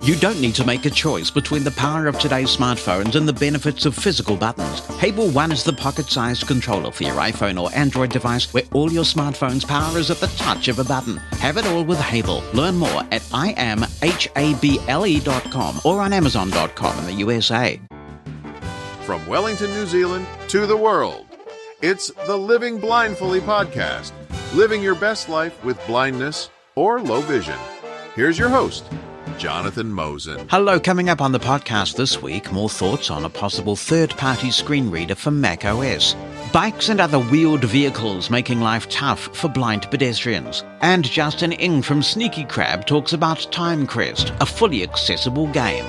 You don't need to make a choice between the power of today's smartphones and the benefits of physical buttons. Hable One is the pocket-sized controller for your iPhone or Android device where all your smartphone's power is at the touch of a button. Have it all with Hable. Learn more at iamhable.com or on amazon.com in the USA. From Wellington, New Zealand to the world, it's the Living Blindfully podcast, living your best life with blindness or low vision. Here's your host, Jonathan Mosen. Hello, coming up on the podcast this week, more thoughts on a possible third-party screen reader for macOS. Bikes and other wheeled vehicles making life tough for blind pedestrians. And Justin Ng from MacOS talks about Timecrest, a fully accessible game.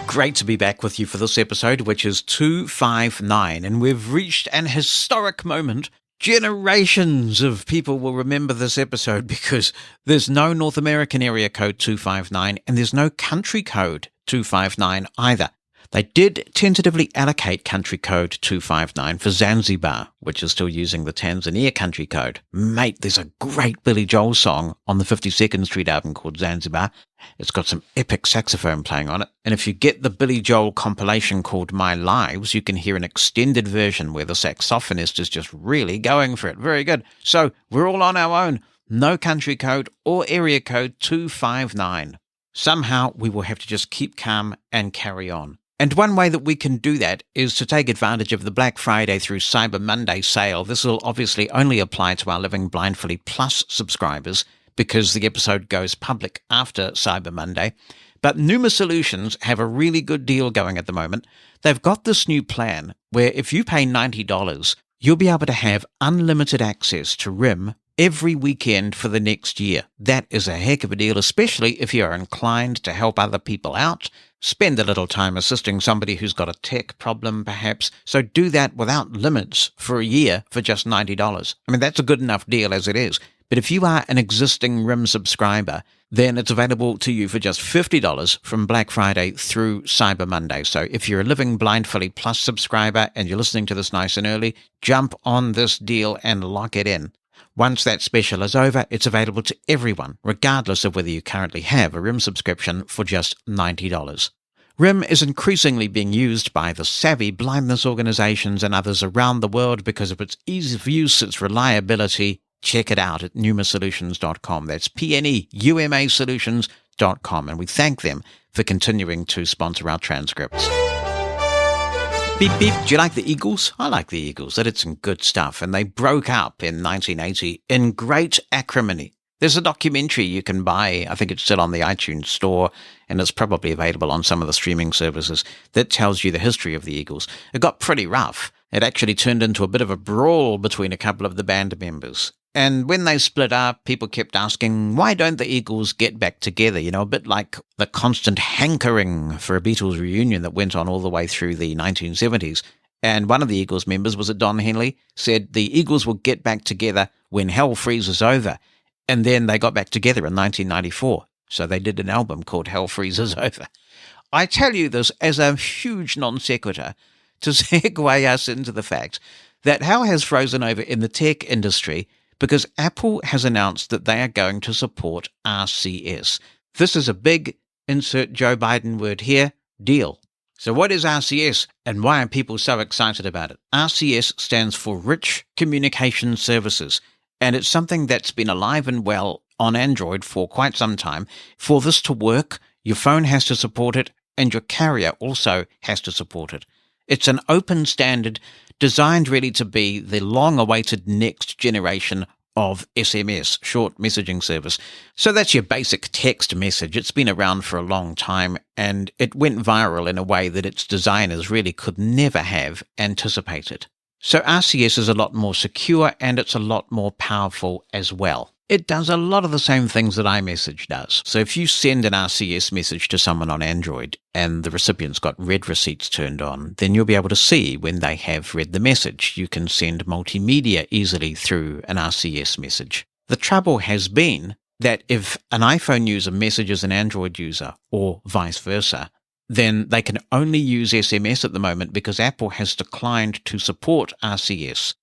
Great to be back with you for this episode, which is 259, and we've reached an historic moment. Generations of people will remember this episode because there's no North American area code 259 and there's no country code 259 either. They did tentatively allocate country code 259 for Zanzibar, which is still using the Tanzania country code. Mate, there's a great Billy Joel song on the 52nd Street album called Zanzibar. It's got some epic saxophone playing on it. And if you get the Billy Joel compilation called My Lives, you can hear an extended version where the saxophonist is just really going for it. Very good. So we're all on our own. No country code or area code 259. Somehow we will have to just keep calm and carry on. And one way that we can do that is to take advantage of the Black Friday through Cyber Monday sale. This will obviously only apply to our Living Blindfully Plus subscribers because the episode goes public after Cyber Monday. But Numa Solutions have a really good deal going at the moment. They've got this new plan where if you pay $90, you'll be able to have unlimited access to RIM every weekend for the next year. That is a heck of a deal, especially if you're inclined to help other people out. Spend a little time assisting somebody who's got a tech problem, perhaps. So do that without limits for a year for just $90. I mean, that's a good enough deal as it is. But if you are an existing RIM subscriber, then it's available to you for just $50 from Black Friday through Cyber Monday. So if you're a Living Blindfully Plus subscriber and you're listening to this nice and early, jump on this deal and lock it in. Once that special is over, it's available to everyone, regardless of whether you currently have a RIM subscription, for just $90. RIM is increasingly being used by the savvy blindness organizations and others around the world because of its ease of use, its reliability. Check it out at pneumasolutions.com. That's PNEUMA Solutions.com. And we thank them for continuing to sponsor our transcripts. Beep, beep. Do you like the Eagles? I like the Eagles. They did some good stuff, and they broke up in 1980 in great acrimony. There's a documentary you can buy. I think it's still on the iTunes store, and it's probably available on some of the streaming services, that tells you the history of the Eagles. It got pretty rough. It actually turned into a bit of a brawl between a couple of the band members. And when they split up, people kept asking, why don't the Eagles get back together? You know, a bit like the constant hankering for a Beatles reunion that went on all the way through the 1970s. And one of the Eagles members, was it Don Henley, said the Eagles will get back together when hell freezes over. And then they got back together in 1994. So they did an album called Hell Freezes Over. I tell you this as a huge non sequitur to segue us into the fact that hell has frozen over in the tech industry because Apple has announced that they are going to support RCS. This is a big, insert Joe Biden word here, deal. So what is RCS and why are people so excited about it? RCS stands for Rich Communication Services, and it's something that's been alive and well on Android for quite some time. For this to work, your phone has to support it, and your carrier also has to support it. It's an open standard designed really to be the long-awaited next generation of SMS, short messaging service. So that's your basic text message. It's been around for a long time, and it went viral in a way that its designers really could never have anticipated. So RCS is a lot more secure, and it's a lot more powerful as well. It does a lot of the same things that iMessage does. So if you send an RCS message to someone on Android and the recipient's got read receipts turned on, then you'll be able to see when they have read the message. You can send multimedia easily through an RCS message. The trouble has been that if an iPhone user messages an Android user or vice versa, then they can only use SMS at the moment because Apple has declined to support RCS.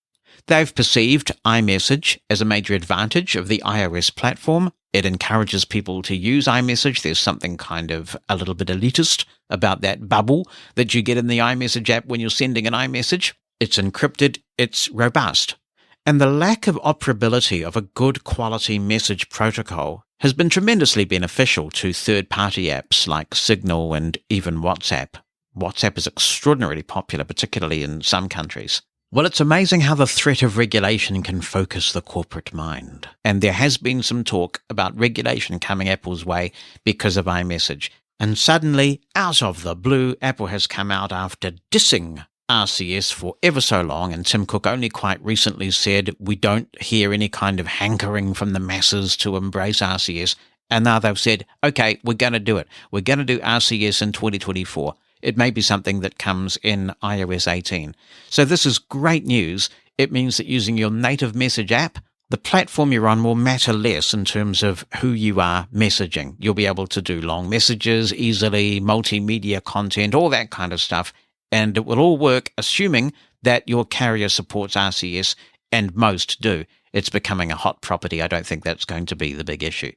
They've perceived iMessage as a major advantage of the iOS platform. It encourages people to use iMessage. There's something kind of a little bit elitist about that bubble that you get in the iMessage app when you're sending an iMessage. It's encrypted. It's robust. And the lack of operability of a good quality message protocol has been tremendously beneficial to third-party apps like Signal and even WhatsApp. WhatsApp is extraordinarily popular, particularly in some countries. Well, it's amazing how the threat of regulation can focus the corporate mind. And there has been some talk about regulation coming Apple's way because of iMessage. And suddenly, out of the blue, Apple has come out after dissing RCS for ever so long, and Tim Cook only quite recently said we don't hear any kind of hankering from the masses to embrace RCS. And now they've said, okay, we're going to do it. We're going to do RCS in 2024. It may be something that comes in iOS 18. So this is great news. It means that using your native message app, the platform you're on will matter less in terms of who you are messaging. You'll be able to do long messages easily, multimedia content, all that kind of stuff. And it will all work assuming that your carrier supports RCS, and most do. It's becoming a hot property. I don't think that's going to be the big issue.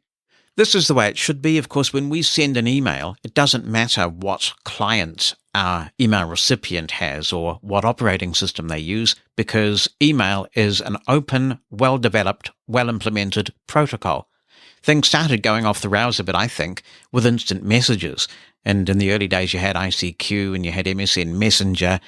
This is the way it should be. Of course, when we send an email, it doesn't matter what client our email recipient has or what operating system they use, because email is an open, well-developed, well-implemented protocol. Things started going off the rails a bit, I think, with instant messages. And in the early days, you had ICQ and you had MSN Messenger.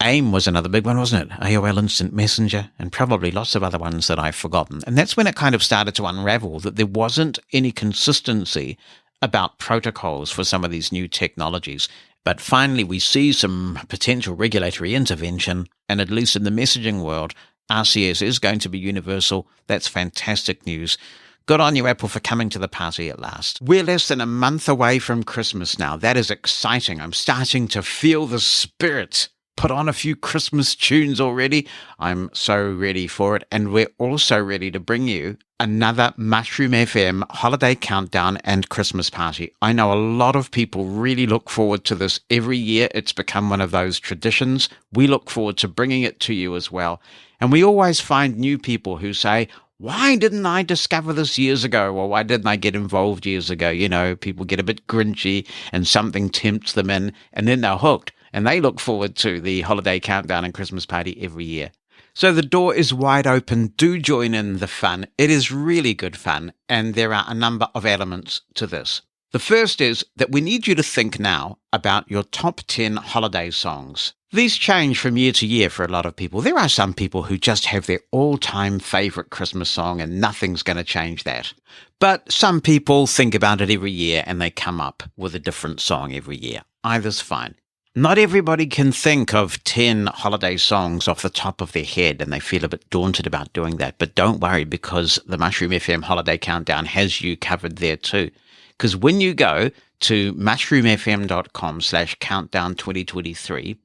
AIM was another big one, wasn't it? AOL Instant Messenger, and probably lots of other ones that I've forgotten. And that's when it kind of started to unravel that there wasn't any consistency about protocols for some of these new technologies. But finally, we see some potential regulatory intervention, and at least in the messaging world, RCS is going to be universal. That's fantastic news. Good on you, Apple, for coming to the party at last. We're less than a month away from Christmas now. That is exciting. I'm starting to feel the spirit. Put on a few Christmas tunes already. I'm so ready for it. And we're also ready to bring you another Mushroom FM holiday countdown and Christmas party. I know a lot of people really look forward to this every year. It's become one of those traditions. We look forward to bringing it to you as well. And we always find new people who say, why didn't I discover this years ago? Or why didn't I get involved years ago? You know, people get a bit grinchy and something tempts them in, and then they're hooked. And they look forward to the holiday countdown and Christmas party every year. So the door is wide open. Do join in the fun. It is really good fun, and there are a number of elements to this. The first is that we need you to think now about your top 10 holiday songs. These change from year to year for a lot of people. There are some people who just have their all-time favorite Christmas song and nothing's going to change that. But some people think about it every year and they come up with a different song every year. Either's fine. Not everybody can think of 10 holiday songs off the top of their head, and they feel a bit daunted about doing that. But don't worry, because the Mushroom FM Holiday Countdown has you covered there too. Because when you go to mushroomfm.com/countdown2023,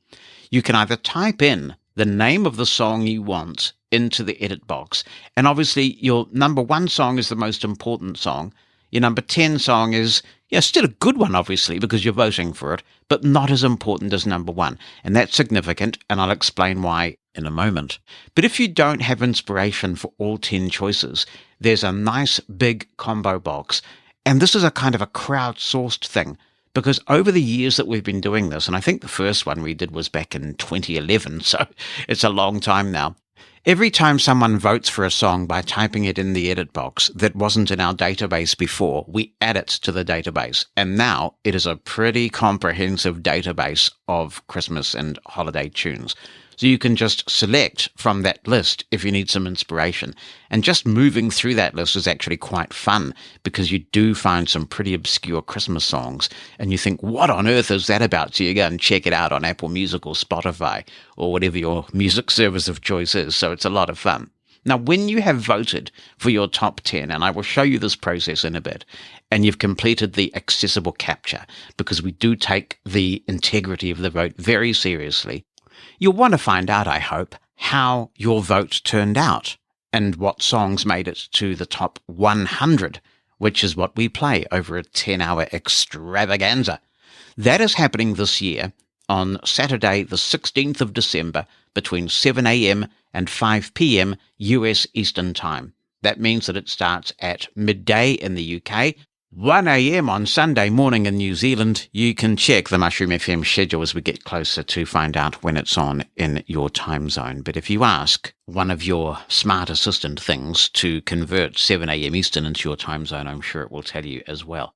you can either type in the name of the song you want into the edit box. And obviously, your number 1 song is the most important song. Your number 10 song is, still a good one, obviously, because you're voting for it, but not as important as number 1. And that's significant, and I'll explain why in a moment. But if you don't have inspiration for all 10 choices, there's a nice big combo box. And this is a kind of a crowdsourced thing, because over the years that we've been doing this, and I think the first one we did was back in 2011, so it's a long time now. Every time someone votes for a song by typing it in the edit box that wasn't in our database before, we add it to the database. And now it is a pretty comprehensive database of Christmas and holiday tunes. So you can just select from that list if you need some inspiration. And just moving through that list is actually quite fun, because you do find some pretty obscure Christmas songs and you think, what on earth is that about? So you go and check it out on Apple Music or Spotify or whatever your music service of choice is. So it's a lot of fun. Now, when you have voted for your top 10, and I will show you this process in a bit, and you've completed the accessible capture, because we do take the integrity of the vote very seriously, you'll want to find out, I hope, how your vote turned out and what songs made it to the top 100, which is what we play over a 10-hour extravaganza. That is happening this year on Saturday, the 16th of December, between 7 a.m. and 5 p.m. US Eastern Time. That means that it starts at midday in the UK, 1 a.m. on Sunday morning in New Zealand. You can check the Mushroom FM schedule as we get closer to find out when it's on in your time zone. But if you ask one of your smart assistant things to convert 7 a.m. Eastern into your time zone, I'm sure it will tell you as well.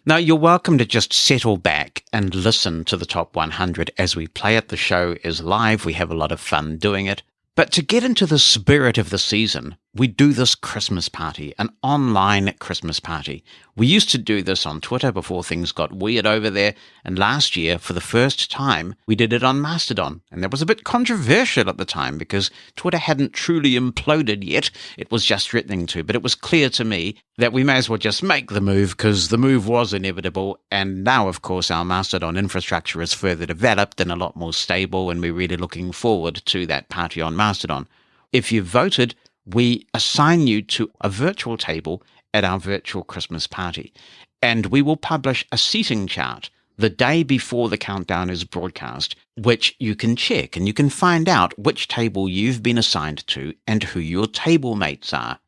Now, you're welcome to just settle back and listen to the Top 100 as we play it. The show is live. We have a lot of fun doing it. But to get into the spirit of the season, we do this Christmas party, an online Christmas party. We used to do this on Twitter before things got weird over there, and last year, for the first time, we did it on Mastodon. And that was a bit controversial at the time because Twitter hadn't truly imploded yet. It was just threatening to, but it was clear to me that we may as well just make the move because the move was inevitable. And now, of course, our Mastodon infrastructure is further developed and a lot more stable, and we're really looking forward to that party on Mastodon. If you voted, we assign you to a virtual table at our virtual Christmas party, and we will publish a seating chart the day before the countdown is broadcast, which you can check, and you can find out which table you've been assigned to and who your table mates are.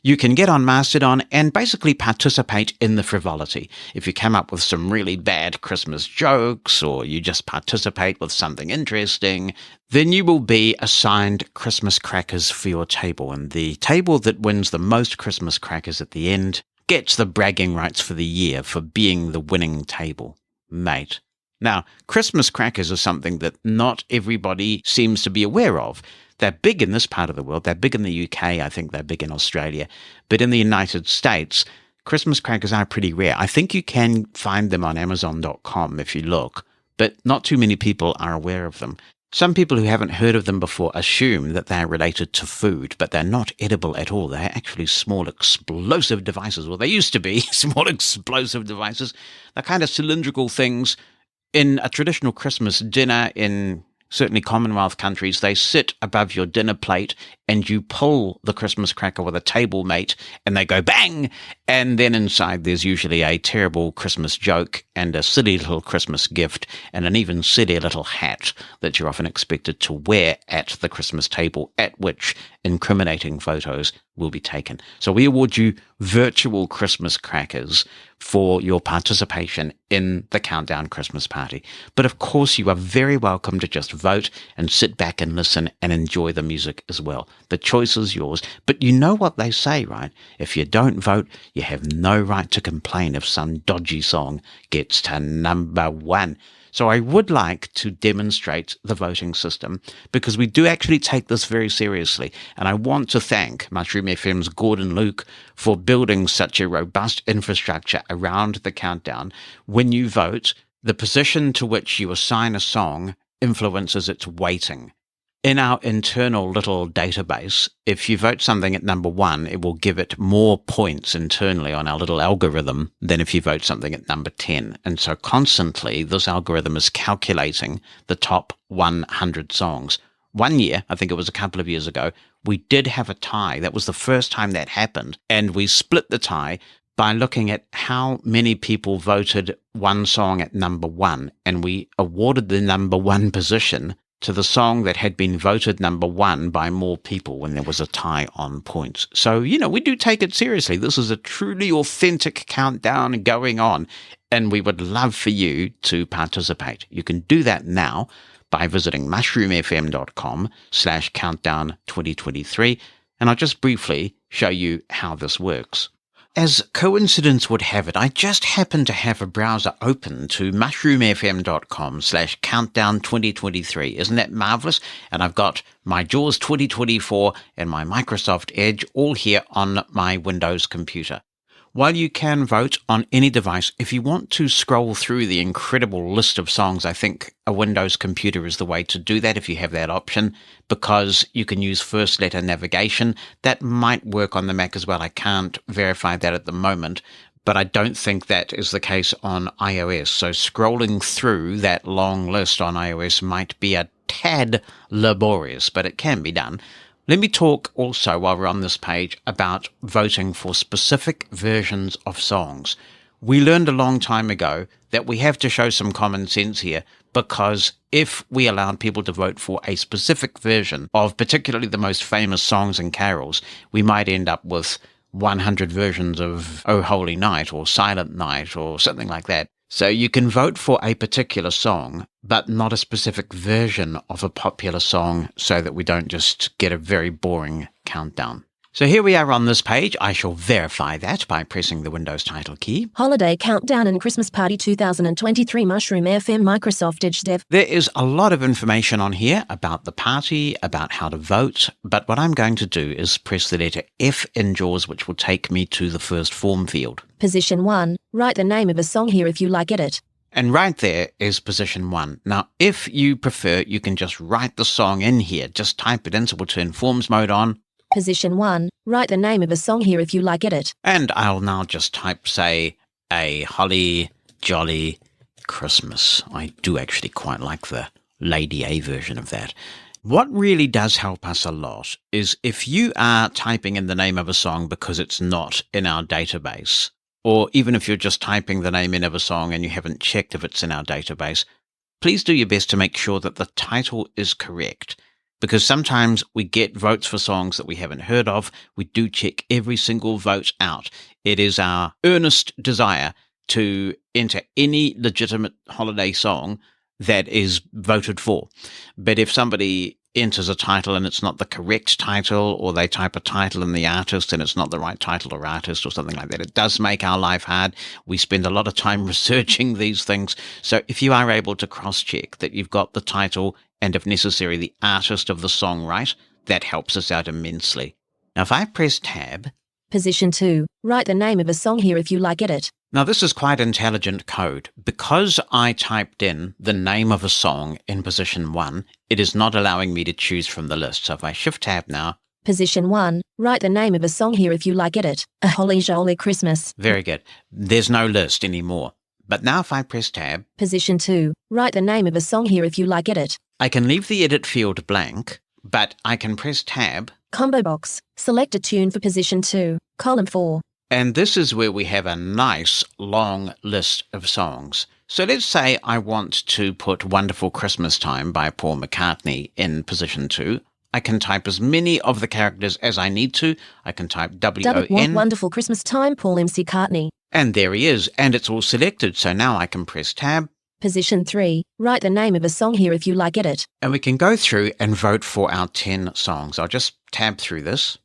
You can get on Mastodon and basically participate in the frivolity. If you come up with some really bad Christmas jokes, or you just participate with something interesting, then you will be assigned Christmas crackers for your table. And the table that wins the most Christmas crackers at the end gets the bragging rights for the year for being the winning table mate. Now, Christmas crackers are something that not everybody seems to be aware of. They're big in this part of the world. They're big in the UK. I think they're big in Australia. But in the United States, Christmas crackers are pretty rare. I think you can find them on Amazon.com if you look, but not too many people are aware of them. Some people who haven't heard of them before assume that they're related to food, but they're not edible at all. They're actually small explosive devices. Well, they used to be small explosive devices. They're kind of cylindrical things. In a traditional Christmas dinner in certainly Commonwealth countries, they sit above your dinner plate and you pull the Christmas cracker with a table mate and they go bang, and then inside there's usually a terrible Christmas joke and a silly little Christmas gift and an even sillier little hat that you're often expected to wear at the Christmas table, at which incriminating photos will be taken. So we award you virtual Christmas crackers for your participation in the Countdown Christmas Party. But of course, you are very welcome to just vote and sit back and listen and enjoy the music as well. The choice is yours. But you know what they say, right? If you don't vote, you have no right to complain if some dodgy song gets to number one. So I would like to demonstrate the voting system because we do actually take this very seriously. And I want to thank Mushroom FM's Gordon Luke for building such a robust infrastructure around the countdown. When you vote, the position to which you assign a song influences its weighting. In our internal little database, if you vote something at number one, it will give it more points internally on our little algorithm than if you vote something at number 10. And so constantly, this algorithm is calculating the top 100 songs. One year, I think it was a couple of years ago, we did have a tie. That was the first time that happened. And we split the tie by looking at how many people voted one song at number one. And we awarded the number one position to the song that had been voted number one by more people when there was a tie on points. So, we do take it seriously. This is a truly authentic countdown going on, and we would love for you to participate. You can do that now by visiting mushroomfm.com/countdown2023, and I'll just briefly show you how this works. As coincidence would have it, I just happen to have a browser open to mushroomfm.com/countdown2023. Isn't that marvelous? And I've got my JAWS 2024 and my Microsoft Edge all here on my Windows computer. While you can vote on any device, if you want to scroll through the incredible list of songs, I think a Windows computer is the way to do that if you have that option, because you can use first letter navigation. That might work on the Mac as well. I can't verify that at the moment, but I don't think that is the case on iOS. So scrolling through that long list on iOS might be a tad laborious, but it can be done. Let me talk also, while we're on this page, about voting for specific versions of songs. We learned a long time ago that we have to show some common sense here because if we allowed people to vote for a specific version of particularly the most famous songs and carols, we might end up with 100 versions of Oh Holy Night or Silent Night or something like that. So you can vote for a particular song, but not a specific version of a popular song so that we don't just get a very boring countdown. So here we are on this page. I shall verify that by pressing the Windows title key. Holiday Countdown and Christmas Party 2023 Mushroom FM Microsoft Edge Dev. There is a lot of information on here about the party, about how to vote, but what I'm going to do is press the letter F in JAWS, which will take me to the first form field. Position 1. Write the name of a song here if you like edit. And right there is position 1. Now, if you prefer, you can just write the song in here. Just type it in, so we'll turn Forms mode on. Position 1. Write the name of a song here if you like edit. And I'll now just type, say, A Holly Jolly Christmas. I do actually quite like the Lady A version of that. What really does help us a lot is if you are typing in the name of a song because it's not in our database, or even if you're just typing the name in of a song and you haven't checked if it's in our database, please do your best to make sure that the title is correct. Because sometimes we get votes for songs that we haven't heard of. We do check every single vote out. It is our earnest desire to enter any legitimate holiday song that is voted for. But if somebody enters a title and it's not the correct title, or they type a title in the artist and it's not the right title or artist or something like that, it does make our life hard. We spend a lot of time researching these things. So if you are able to cross-check that you've got the title and, if necessary, the artist of the song right, that helps us out immensely. Now, if I press Tab... Position 2. Write the name of a song here if you like edit. Now, this is quite intelligent code. Because I typed in the name of a song in position 1, it is not allowing me to choose from the list. So if I Shift Tab now... Position 1. Write the name of a song here if you like edit. A Holly Jolly Christmas. Very good. There's no list anymore. But now if I press Tab... Position 2. Write the name of a song here if you like edit. I can leave the edit field blank, but I can press Tab. Combo box. Select a tune for position 2. Column 4. And this is where we have a nice long list of songs. So let's say I want to put Wonderful Christmas Time by Paul McCartney in position 2. I can type as many of the characters as I need to. I can type W-O-N. Wonderful Christmas Time, Paul McCartney. And there he is, and it's all selected. So now I can press Tab. Position 3. Write the name of a song here if you like edit. And we can go through and vote for our 10 songs. I'll just tab through this.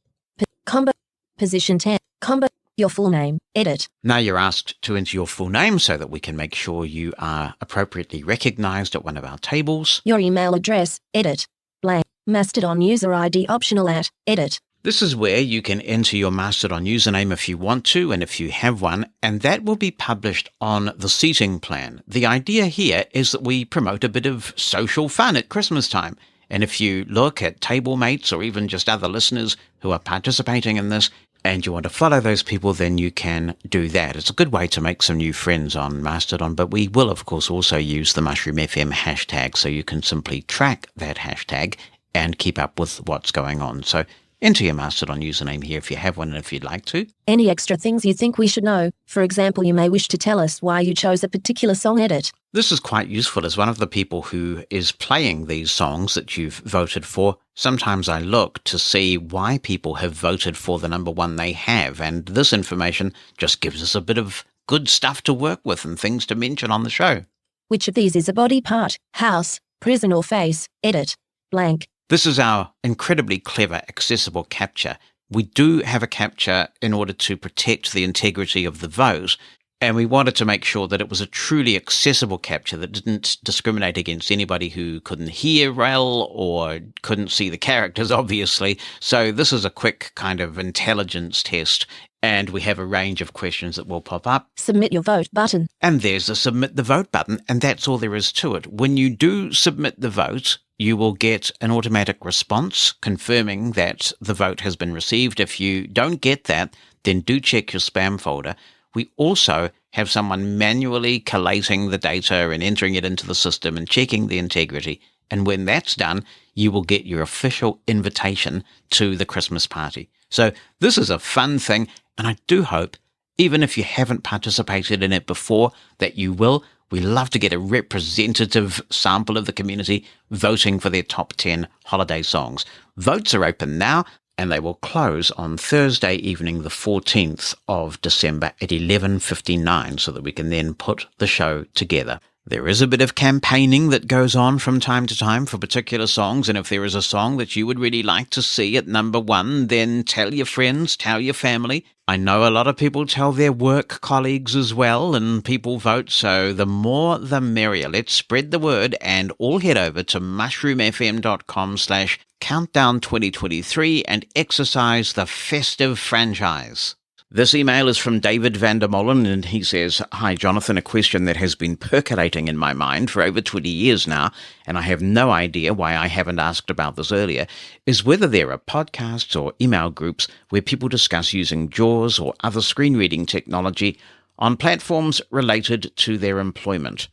Combo. Position 10. Combo. Your full name. Edit. Now you're asked to enter your full name so that we can make sure you are appropriately recognized at one of our tables. Your email address. Edit. Blank. Mastodon user ID optional at. Edit. This is where you can enter your Mastodon username if you want to and if you have one, and that will be published on the seating plan. The idea here is that we promote a bit of social fun at Christmas time. And if you look at table mates or even just other listeners who are participating in this and you want to follow those people, then you can do that. It's a good way to make some new friends on Mastodon, but we will, of course, also use the Mushroom FM hashtag, so you can simply track that hashtag and keep up with what's going on. So enter your Mastodon username here if you have one and if you'd like to. Any extra things you think we should know? For example, you may wish to tell us why you chose a particular song edit. This is quite useful. As one of the people who is playing these songs that you've voted for, sometimes I look to see why people have voted for the number one they have, and this information just gives us a bit of good stuff to work with and things to mention on the show. Which of these is a body part, house, prison or face? Edit. Blank. This is our incredibly clever accessible captcha. We do have a captcha in order to protect the integrity of the vote, and we wanted to make sure that it was a truly accessible captcha that didn't discriminate against anybody who couldn't hear Braille or couldn't see the characters, obviously. So this is a quick kind of intelligence test, and we have a range of questions that will pop up. Submit your vote button. And there's the Submit the Vote button, and that's all there is to it. When you do submit the vote, you will get an automatic response confirming that the vote has been received. If you don't get that, then do check your spam folder. We also have someone manually collating the data and entering it into the system and checking the integrity. And when that's done, you will get your official invitation to the Christmas party. So this is a fun thing, and I do hope, even if you haven't participated in it before, that you will We love to get a representative sample of the community voting for their top 10 holiday songs. Votes are open now, and they will close on Thursday evening, the 14th of December at 11:59, so that we can then put the show together. There is a bit of campaigning that goes on from time to time for particular songs, and if there is a song that you would really like to see at number one, then tell your friends, tell your family. I know a lot of people tell their work colleagues as well, and people vote, so the more the merrier. Let's spread the word and all head over to mushroomfm.com/countdown2023 and exercise the festive franchise. This email is from David Vandermolen, and he says, "Hi, Jonathan, a question that has been percolating in my mind for over 20 years now, and I have no idea why I haven't asked about this earlier, is whether there are podcasts or email groups where people discuss using JAWS or other screen reading technology on platforms related to their employment.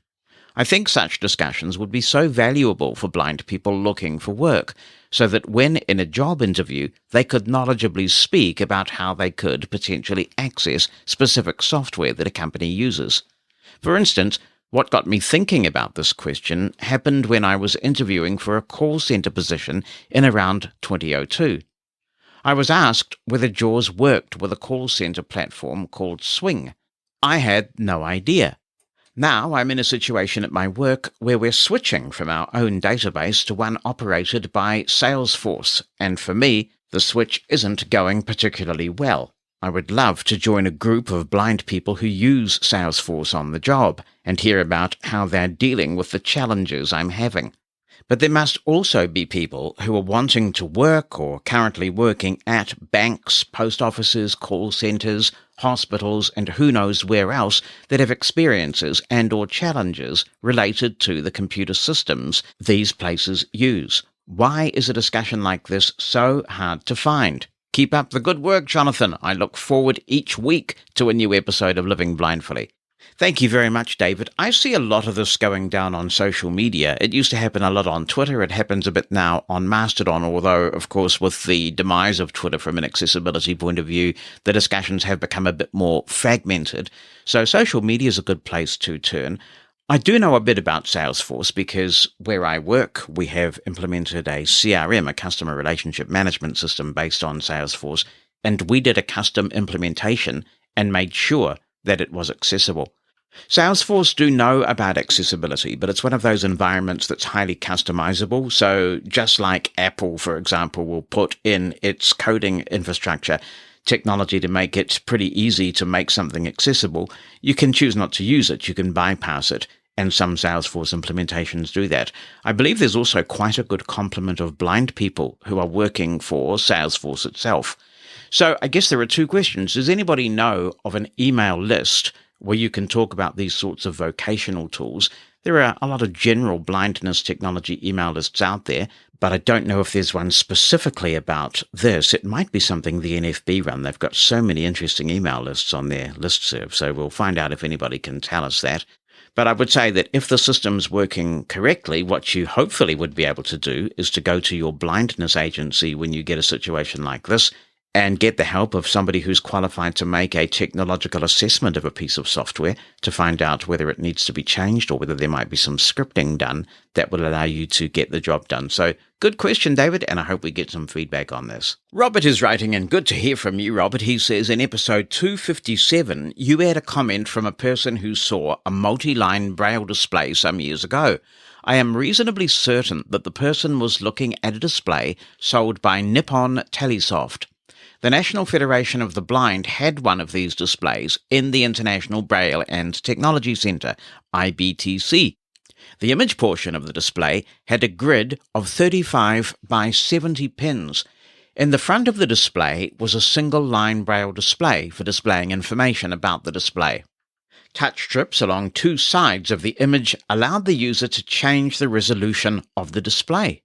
I think such discussions would be so valuable for blind people looking for work, so that when in a job interview, they could knowledgeably speak about how they could potentially access specific software that a company uses. For instance, what got me thinking about this question happened when I was interviewing for a call center position in around 2002. I was asked whether JAWS worked with a call center platform called Swing. I had no idea. Now I'm in a situation at my work where we're switching from our own database to one operated by Salesforce, and for me, the switch isn't going particularly well. I would love to join a group of blind people who use Salesforce on the job and hear about how they're dealing with the challenges I'm having. But there must also be people who are wanting to work or currently working at banks, post offices, call centers, hospitals, and who knows where else that have experiences and or challenges related to the computer systems these places use. Why is a discussion like this so hard to find? Keep up the good work, Jonathan. I look forward each week to a new episode of Living Blindfully. Thank you very much, David. I see a lot of this going down on social media. It used to happen a lot on Twitter. It happens a bit now on Mastodon, although, of course, with the demise of Twitter from an accessibility point of view, the discussions have become a bit more fragmented. So social media is a good place to turn. I do know a bit about Salesforce because where I work, we have implemented a CRM, a customer relationship management system based on Salesforce, and we did a custom implementation and made sure that it was accessible. Salesforce do know about accessibility, but it's one of those environments that's highly customizable. So just like Apple, for example, will put in its coding infrastructure technology to make it pretty easy to make something accessible, you can choose not to use it. You can bypass it. And some Salesforce implementations do that. I believe there's also quite a good complement of blind people who are working for Salesforce itself. So I guess there are two questions. Does anybody know of an email list where you can talk about these sorts of vocational tools? There are a lot of general blindness technology email lists out there, but I don't know if there's one specifically about this. It might be something the NFB run. They've got so many interesting email lists on their listserv, so we'll find out if anybody can tell us that. But I would say that if the system's working correctly, what you hopefully would be able to do is to go to your blindness agency when you get a situation like this and get the help of somebody who's qualified to make a technological assessment of a piece of software to find out whether it needs to be changed or whether there might be some scripting done that will allow you to get the job done. So good question, David, and I hope we get some feedback on this. Robert is writing in. Good to hear from you, Robert. He says, in episode 257, you had a comment from a person who saw a multi-line Braille display some years ago. I am reasonably certain that the person was looking at a display sold by Nippon Telesoft. The National Federation of the Blind had one of these displays in the International Braille and Technology Centre, IBTC. The image portion of the display had a grid of 35 by 70 pins. In the front of the display was a single-line Braille display for displaying information about the display. Touch strips along two sides of the image allowed the user to change the resolution of the display.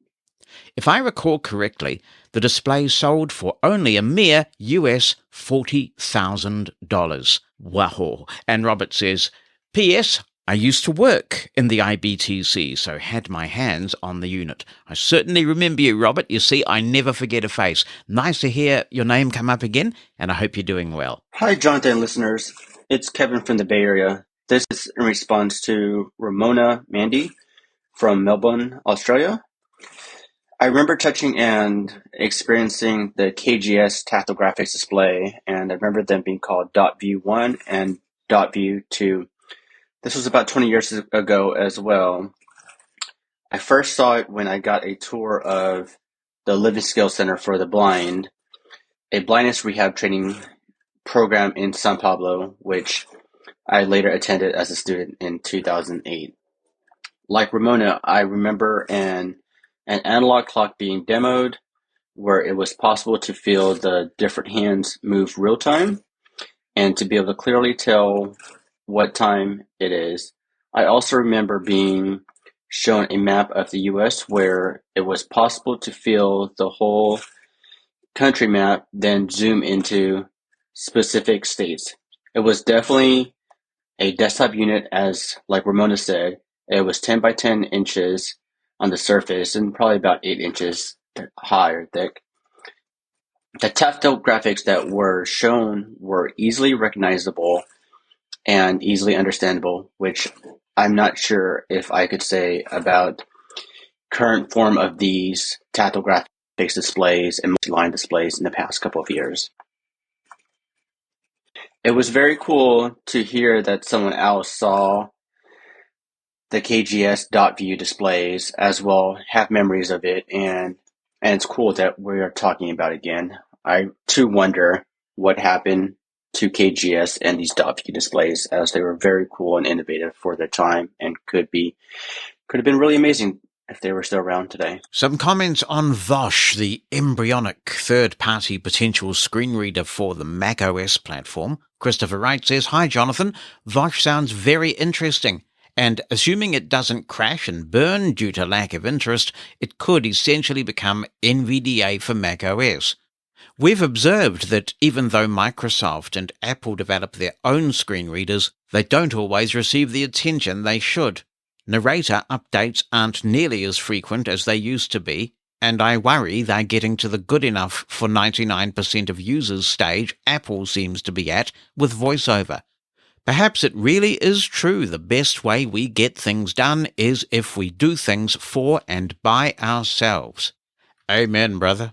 If I recall correctly, the display sold for only a mere US $40,000. Wow. And Robert says, P.S. I used to work in the IBTC, so had my hands on the unit. I certainly remember you, Robert. You see, I never forget a face. Nice to hear your name come up again, and I hope you're doing well. Hi, Jonathan listeners. It's Kevin from the Bay Area. This is in response to Ramona Mandy from Melbourne, Australia. I remember touching and experiencing the KGS tactile graphics display, and I remember them being called .view 1 and .view 2. This was about 20 years ago as well. I first saw it when I got a tour of the Living Skills Center for the Blind, a blindness rehab training program in Sao Paulo, which I later attended as a student in 2008. Like Ramona, I remember an analog clock being demoed where it was possible to feel the different hands move real time and to be able to clearly tell what time it is. I also remember being shown a map of the US where it was possible to feel the whole country map, then zoom into specific states. It was definitely a desktop unit, as like Ramona said. It was 10 by 10 inches on the surface and probably about 8 inches high or thick. The tactile graphics that were shown were easily recognizable and easily understandable, which I'm not sure if I could say about current form of these tactile graphics displays and multi-line displays in the past couple of years. It was very cool to hear that someone else saw the KGS .view displays as well, have memories of it, and it's cool that we are talking about it again. I too wonder what happened to KGS and these .view displays, as they were very cool and innovative for their time and could have been really amazing if they were still around today. Some comments on Vosh, the embryonic third-party potential screen reader for the macOS platform. Christopher Wright says, "Hi, Jonathan. Vosh sounds very interesting. And assuming it doesn't crash and burn due to lack of interest, it could essentially become NVDA for macOS. We've observed that even though Microsoft and Apple develop their own screen readers, they don't always receive the attention they should. Narrator updates aren't nearly as frequent as they used to be, and I worry they're getting to the good enough for 99% of users stage Apple seems to be at with VoiceOver. Perhaps it really is true the best way we get things done is if we do things for and by ourselves." Amen, brother.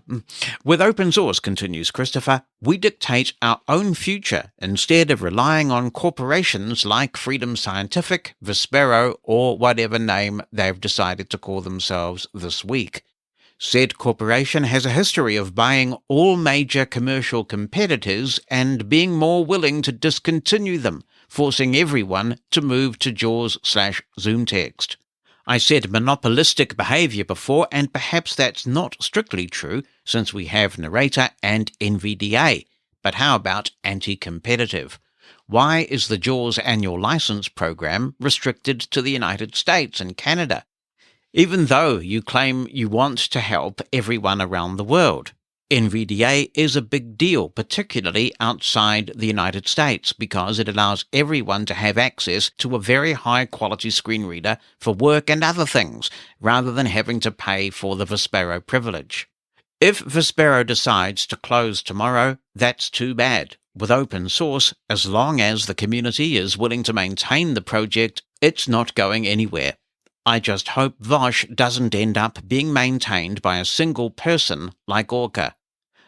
"With open source," continues Christopher, "we dictate our own future instead of relying on corporations like Freedom Scientific, Vespero, or whatever name they've decided to call themselves this week. Said corporation has a history of buying all major commercial competitors and being more willing to discontinue them, forcing everyone to move to JAWS/ZoomText. I said monopolistic behavior before, and perhaps that's not strictly true since we have Narrator and NVDA. But how about anti-competitive? Why is the JAWS annual license program restricted to the United States and Canada, even though you claim you want to help everyone around the world? NVDA is a big deal, particularly outside the United States, because it allows everyone to have access to a very high-quality screen reader for work and other things, rather than having to pay for the Vespero privilege. If Vespero decides to close tomorrow, that's too bad. With open source, as long as the community is willing to maintain the project, it's not going anywhere. I just hope Vosh doesn't end up being maintained by a single person like Orca.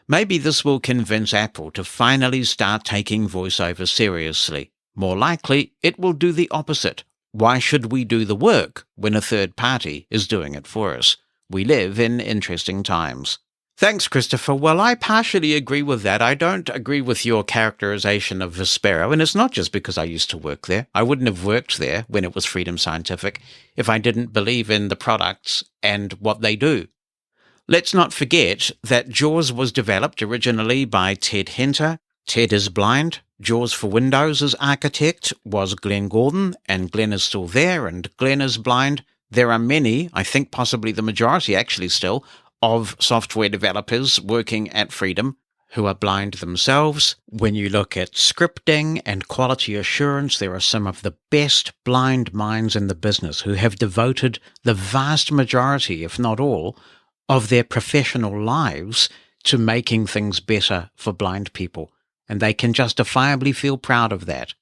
Maybe this will convince Apple to finally start taking VoiceOver seriously. More likely, it will do the opposite. Why should we do the work when a third party is doing it for us? We live in interesting times." Thanks, Christopher. Well, I partially agree with that. I don't agree with your characterization of Vespero, and it's not just because I used to work there. I wouldn't have worked there when it was Freedom Scientific if I didn't believe in the products and what they do. Let's not forget that JAWS was developed originally by Ted Henter. Ted is blind. JAWS for Windows' architect was Glenn Gordon, and Glenn is still there, and Glenn is blind. There are many, I think possibly the majority actually still, of software developers working at Freedom who are blind themselves. When you look at scripting and quality assurance, there are some of the best blind minds in the business who have devoted the vast majority, if not all, of their professional lives to making things better for blind people, and they can justifiably feel proud of that.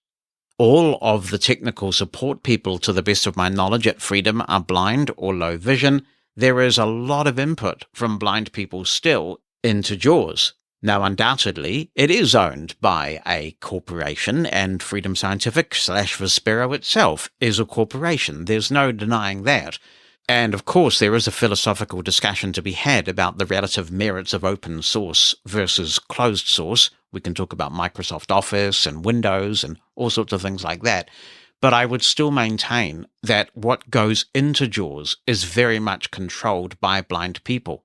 All of the technical support people, to the best of my knowledge, at Freedom are blind or low vision. There is a lot of input from blind people still into JAWS. Now, undoubtedly, it is owned by a corporation, and Freedom Scientific / Vispero itself is a corporation. There's no denying that. And of course, there is a philosophical discussion to be had about the relative merits of open source versus closed source. We can talk about Microsoft Office and Windows and all sorts of things like that. But I would still maintain that what goes into JAWS is very much controlled by blind people.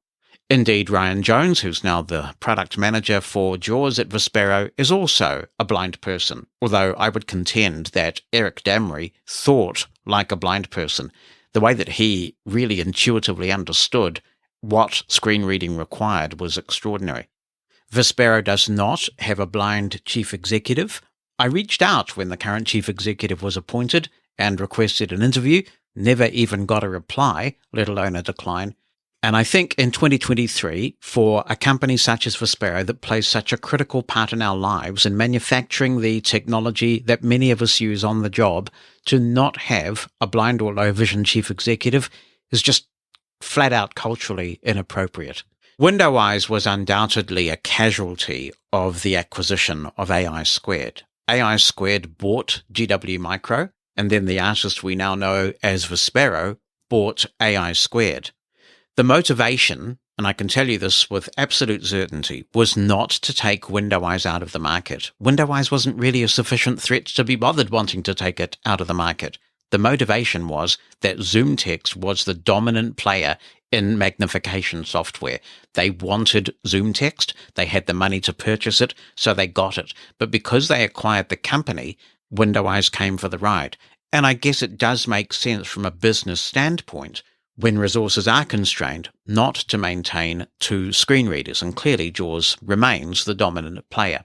Indeed, Ryan Jones, who's now the product manager for JAWS at Vispero, is also a blind person, although I would contend that Eric Damry thought like a blind person. The way that he really intuitively understood what screen reading required was extraordinary. Vispero does not have a blind chief executive. I reached out when the current chief executive was appointed and requested an interview, never even got a reply, let alone a decline. And I think in 2023, for a company such as Vispero that plays such a critical part in our lives in manufacturing the technology that many of us use on the job, to not have a blind or low vision chief executive is just flat out culturally inappropriate. WindowEyes was undoubtedly a casualty of the acquisition of AI Squared. AI Squared bought GW Micro, and then the artist we now know as Vispero bought AI Squared. The motivation, and I can tell you this with absolute certainty, was not to take WindowEyes out of the market. WindowEyes wasn't really a sufficient threat to be bothered wanting to take it out of the market. The motivation was that ZoomText was the dominant player in magnification software. They wanted ZoomText, they had the money to purchase it, so they got it. But because they acquired the company, WindowEyes came for the ride. And I guess it does make sense from a business standpoint, when resources are constrained, not to maintain two screen readers, and clearly JAWS remains the dominant player.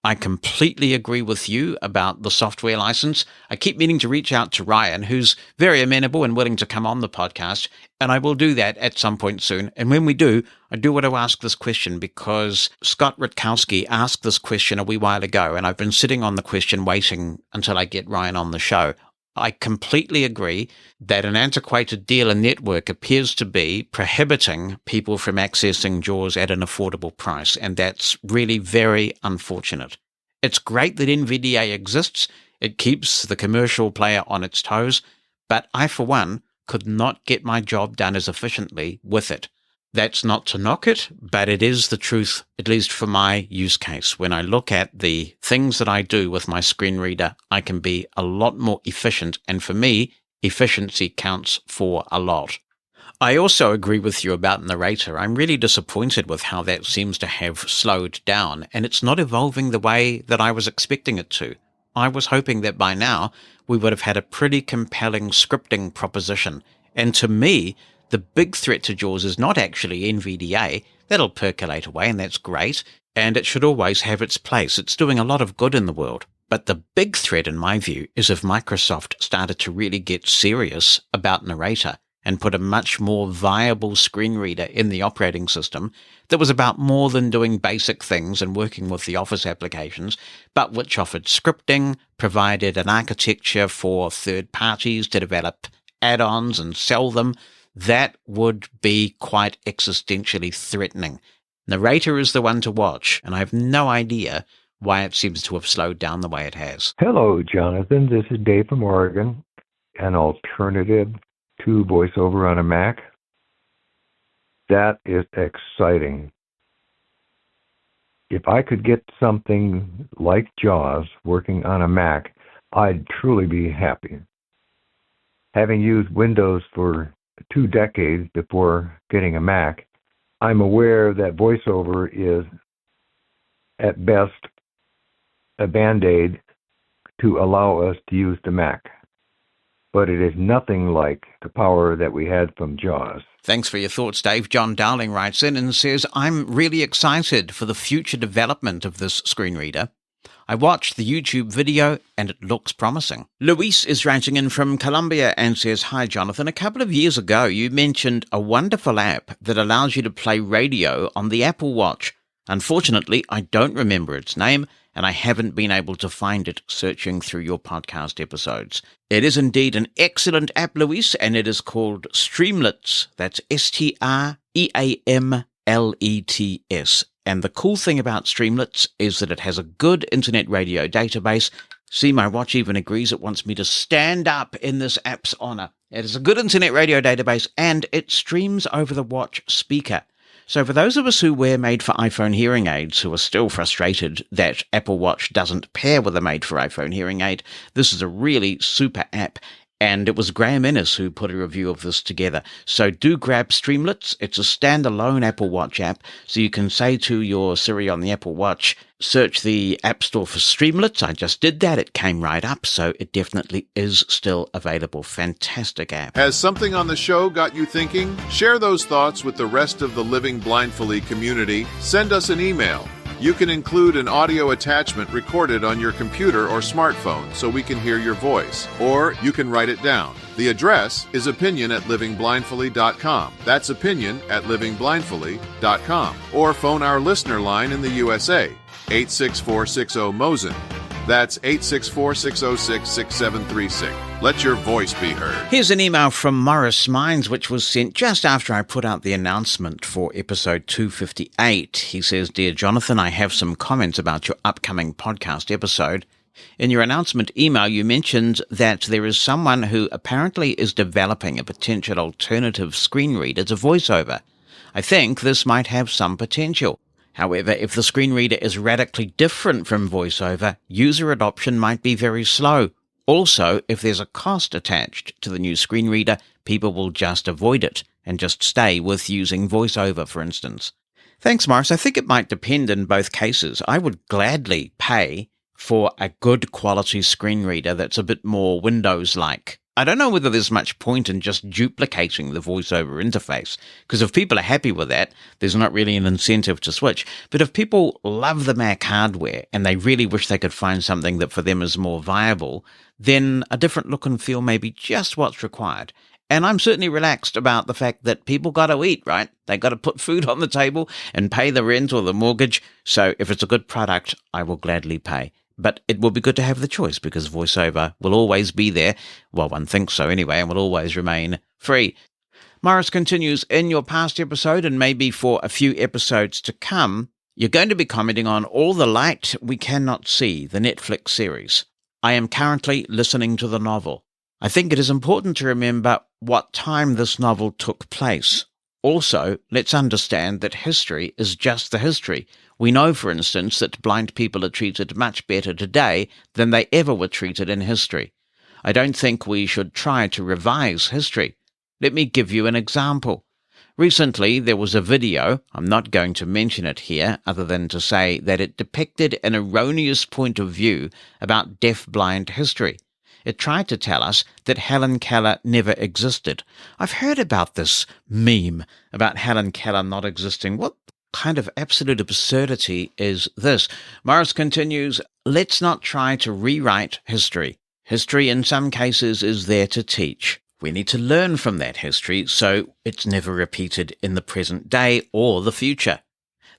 I completely agree with you about the software license. I keep meaning to reach out to Ryan, who's very amenable and willing to come on the podcast, and I will do that at some point soon. And when we do, I do want to ask this question because Scott Rutkowski asked this question a wee while ago, and I've been sitting on the question waiting until I get Ryan on the show. I completely agree that an antiquated dealer network appears to be prohibiting people from accessing JAWS at an affordable price, and that's really very unfortunate. It's great that NVDA exists. It keeps the commercial player on its toes, but I, for one, could not get my job done as efficiently with it. That's not to knock it, but it is the truth, at least for my use case. When I look at the things that I do with my screen reader, I can be a lot more efficient, and for me, efficiency counts for a lot. I also agree with you about narrator. I'm really disappointed with how that seems to have slowed down, and it's not evolving the way that I was expecting it to. I was hoping that by now we would have had a pretty compelling scripting proposition, and to me, the big threat to JAWS is not actually NVDA. That'll percolate away, and that's great, and it should always have its place. It's doing a lot of good in the world. But the big threat, in my view, is if Microsoft started to really get serious about narrator and put a much more viable screen reader in the operating system that was about more than doing basic things and working with the Office applications, but which offered scripting, provided an architecture for third parties to develop add-ons and sell them. That would be quite existentially threatening. Narrator is the one to watch, and I have no idea why it seems to have slowed down the way it has. Hello, Jonathan. This is Dave from Oregon, an alternative to VoiceOver on a Mac. That is exciting. If I could get something like JAWS working on a Mac, I'd truly be happy. Having used Windows for 2 decades before getting a Mac, I'm aware that VoiceOver is, at best, a Band-Aid to allow us to use the Mac. But it is nothing like the power that we had from JAWS. Thanks for your thoughts, Dave. John Dowling writes in and says, I'm really excited for the future development of this screen reader. I watched the YouTube video and it looks promising. Luis is writing in from Colombia and says, Hi, Jonathan. A couple of years ago, you mentioned a wonderful app that allows you to play radio on the Apple Watch. Unfortunately, I don't remember its name, and I haven't been able to find it searching through your podcast episodes. It is indeed an excellent app, Luis, and it is called Streamlets. That's Streamlets. And the cool thing about Streamlets is that it has a good internet radio database. See, my watch even agrees it wants me to stand up in this app's honor. It is a good internet radio database, and it streams over the watch speaker. So for those of us who wear made-for-iPhone hearing aids who are still frustrated that Apple Watch doesn't pair with a made-for-iPhone hearing aid, this is a really super app. And it was Graham Innes who put a review of this together. So do grab Streamlets. It's a standalone Apple Watch app. So you can say to your Siri on the Apple Watch, search the App Store for Streamlets. I just did that. It came right up. So it definitely is still available. Fantastic app. Has something on the show got you thinking? Share those thoughts with the rest of the Living Blindfully community. Send us an email. You can include an audio attachment recorded on your computer or smartphone so we can hear your voice. Or you can write it down. The address is opinion@livingblindfully.com. That's opinion@livingblindfully.com. Or phone our listener line in the USA, 86460-MOSEN. That's 864-606-6736. Let your voice be heard. Here's an email from Morris Mines, which was sent just after I put out the announcement for episode 258. He says, Dear Jonathan, I have some comments about your upcoming podcast episode. In your announcement email, you mentioned that there is someone who apparently is developing a potential alternative screen reader to VoiceOver. I think this might have some potential. However, if the screen reader is radically different from VoiceOver, user adoption might be very slow. Also, if there's a cost attached to the new screen reader, people will just avoid it and just stay with using VoiceOver, for instance. Thanks, Morris. I think it might depend in both cases. I would gladly pay for a good quality screen reader that's a bit more Windows-like. I don't know whether there's much point in just duplicating the VoiceOver interface, because if people are happy with that, there's not really an incentive to switch. But if people love the Mac hardware and they really wish they could find something that for them is more viable, then a different look and feel may be just what's required. And I'm certainly relaxed about the fact that people got to eat, right? They got to put food on the table and pay the rent or the mortgage. So if it's a good product, I will gladly pay. But it will be good to have the choice because VoiceOver will always be there. Well, one thinks so anyway, and will always remain free. Morris continues, in your past episode, and maybe for a few episodes to come, you're going to be commenting on All the Light We Cannot See, the Netflix series. I am currently listening to the novel. I think it is important to remember what time this novel took place. Also, let's understand that history is just the history. We know, for instance, that blind people are treated much better today than they ever were treated in history. I don't think we should try to revise history. Let me give you an example. Recently, there was a video, I'm not going to mention it here, other than to say that it depicted an erroneous point of view about deaf-blind history. It tried to tell us that Helen Keller never existed. I've heard about this meme about Helen Keller not existing. What kind of absolute absurdity is this? Morris continues, let's not try to rewrite history. History in some cases is there to teach. We need to learn from that history so it's never repeated in the present day or the future.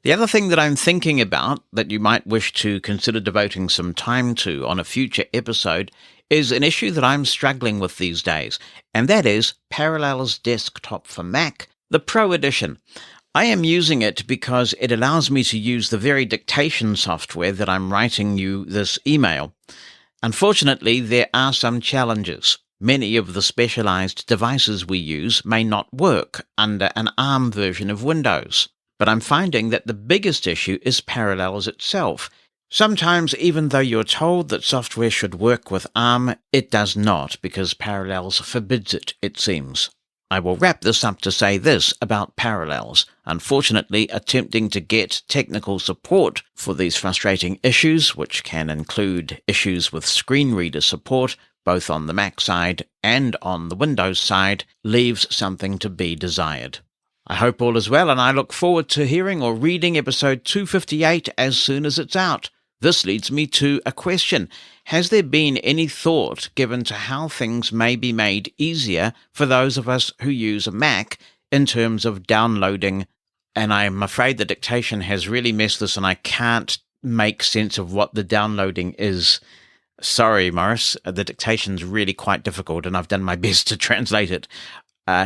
The other thing that I'm thinking about that you might wish to consider devoting some time to on a future episode is an issue that I'm struggling with these days, and that is Parallels Desktop for Mac, the Pro Edition. I am using it because it allows me to use the very dictation software that I'm writing you this email. Unfortunately, there are some challenges. Many of the specialized devices we use may not work under an ARM version of Windows. But I'm finding that the biggest issue is Parallels itself. Sometimes, even though you're told that software should work with ARM, it does not, because Parallels forbids it, it seems. I will wrap this up to say this about Parallels. Unfortunately, attempting to get technical support for these frustrating issues, which can include issues with screen reader support, both on the Mac side and on the Windows side, leaves something to be desired. I hope all is well, and I look forward to hearing or reading episode 258 as soon as it's out. This leads me to a question. Has there been any thought given to how things may be made easier for those of us who use a Mac in terms of downloading? And I'm afraid the dictation has really messed this and I can't make sense of what the downloading is. Sorry, Morris, the dictation's really quite difficult, and I've done my best to translate it.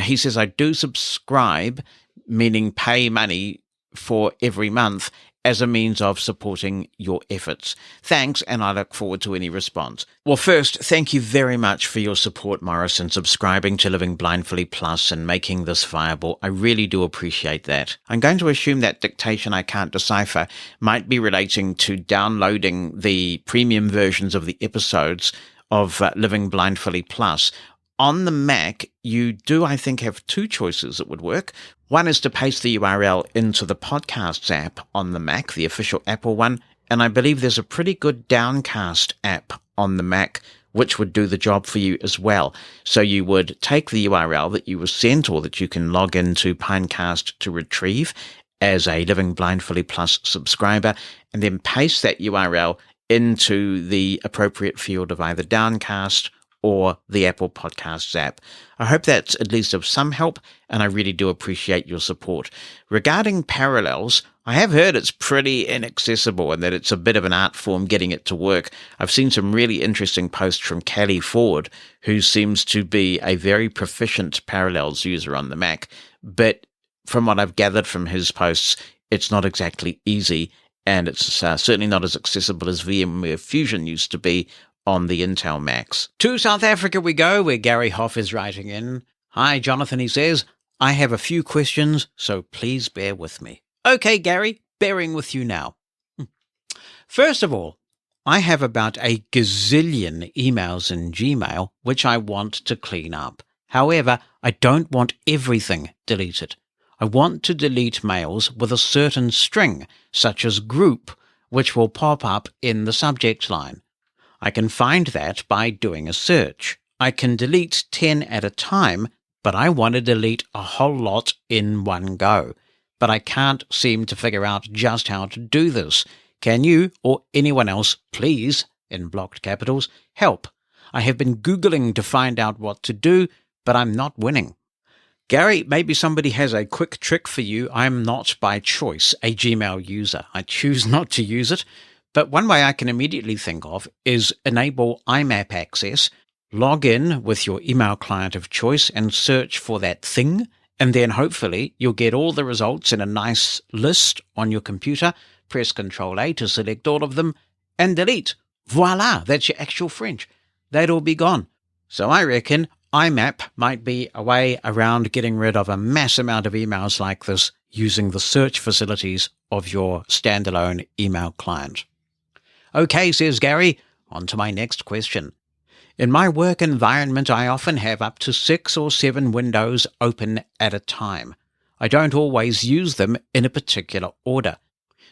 He says, I do subscribe, meaning pay money for every month, as a means of supporting your efforts. Thanks, and I look forward to any response. Well, first, thank you very much for your support, Morris, and subscribing to Living Blindfully Plus and making this viable. I really do appreciate that. I'm going to assume that dictation I can't decipher might be relating to downloading the premium versions of the episodes of Living Blindfully Plus. On the Mac, you do, I think, have two choices that would work. One is to paste the URL into the Podcasts app on the Mac, the official Apple one, and I believe there's a pretty good Downcast app on the Mac which would do the job for you as well. So you would take the URL that you were sent or that you can log into Pinecast to retrieve as a Living Blindfully Plus subscriber, and then paste that URL into the appropriate field of either Downcast or the Apple Podcasts app. I hope that's at least of some help, and I really do appreciate your support. Regarding Parallels, I have heard it's pretty inaccessible and that it's a bit of an art form getting it to work. I've seen some really interesting posts from Callie Ford, who seems to be a very proficient Parallels user on the Mac, but from what I've gathered from his posts, it's not exactly easy, and it's certainly not as accessible as VMware Fusion used to be on the Intel Macs. To South Africa we go, where Gary Hoff is writing in. Hi, Jonathan, he says. I have a few questions, so please bear with me. Okay, Gary, bearing with you now. First of all, I have about a gazillion emails in Gmail which I want to clean up. However, I don't want everything deleted. I want to delete mails with a certain string, such as group, which will pop up in the subject line. I can find that by doing a search. I can delete 10 at a time, but I want to delete a whole lot in one go. But I can't seem to figure out just how to do this. Can you, or anyone else, please, in blocked capitals, help? I have been Googling to find out what to do, but I'm not winning. Gary, maybe somebody has a quick trick for you. I'm not by choice a Gmail user. I choose not to use it. But one way I can immediately think of is enable IMAP access, log in with your email client of choice and search for that thing, and then hopefully you'll get all the results in a nice list on your computer, press Ctrl-A to select all of them, and delete. Voila, that's your actual French. They'd all be gone. So I reckon IMAP might be a way around getting rid of a mass amount of emails like this using the search facilities of your standalone email client. Okay, says Gary, on to my next question. In my work environment, I often have up to 6 or 7 windows open at a time. I don't always use them in a particular order.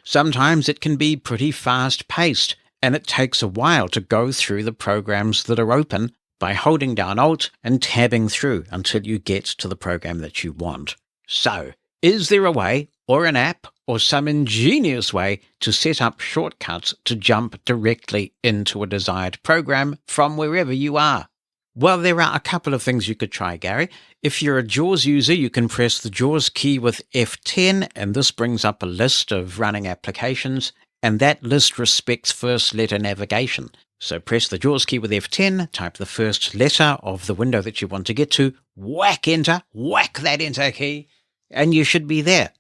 Sometimes it can be pretty fast-paced, and it takes a while to go through the programs that are open by holding down Alt and tabbing through until you get to the program that you want. So, is there a way, or an app, or some ingenious way to set up shortcuts to jump directly into a desired program from wherever you are? Well, there are a couple of things you could try, Gary. If you're a JAWS user, you can press the JAWS key with F10, and this brings up a list of running applications, and that list respects first letter navigation. So press the JAWS key with F10, type the first letter of the window that you want to get to, whack enter, whack that enter key, and you should be there.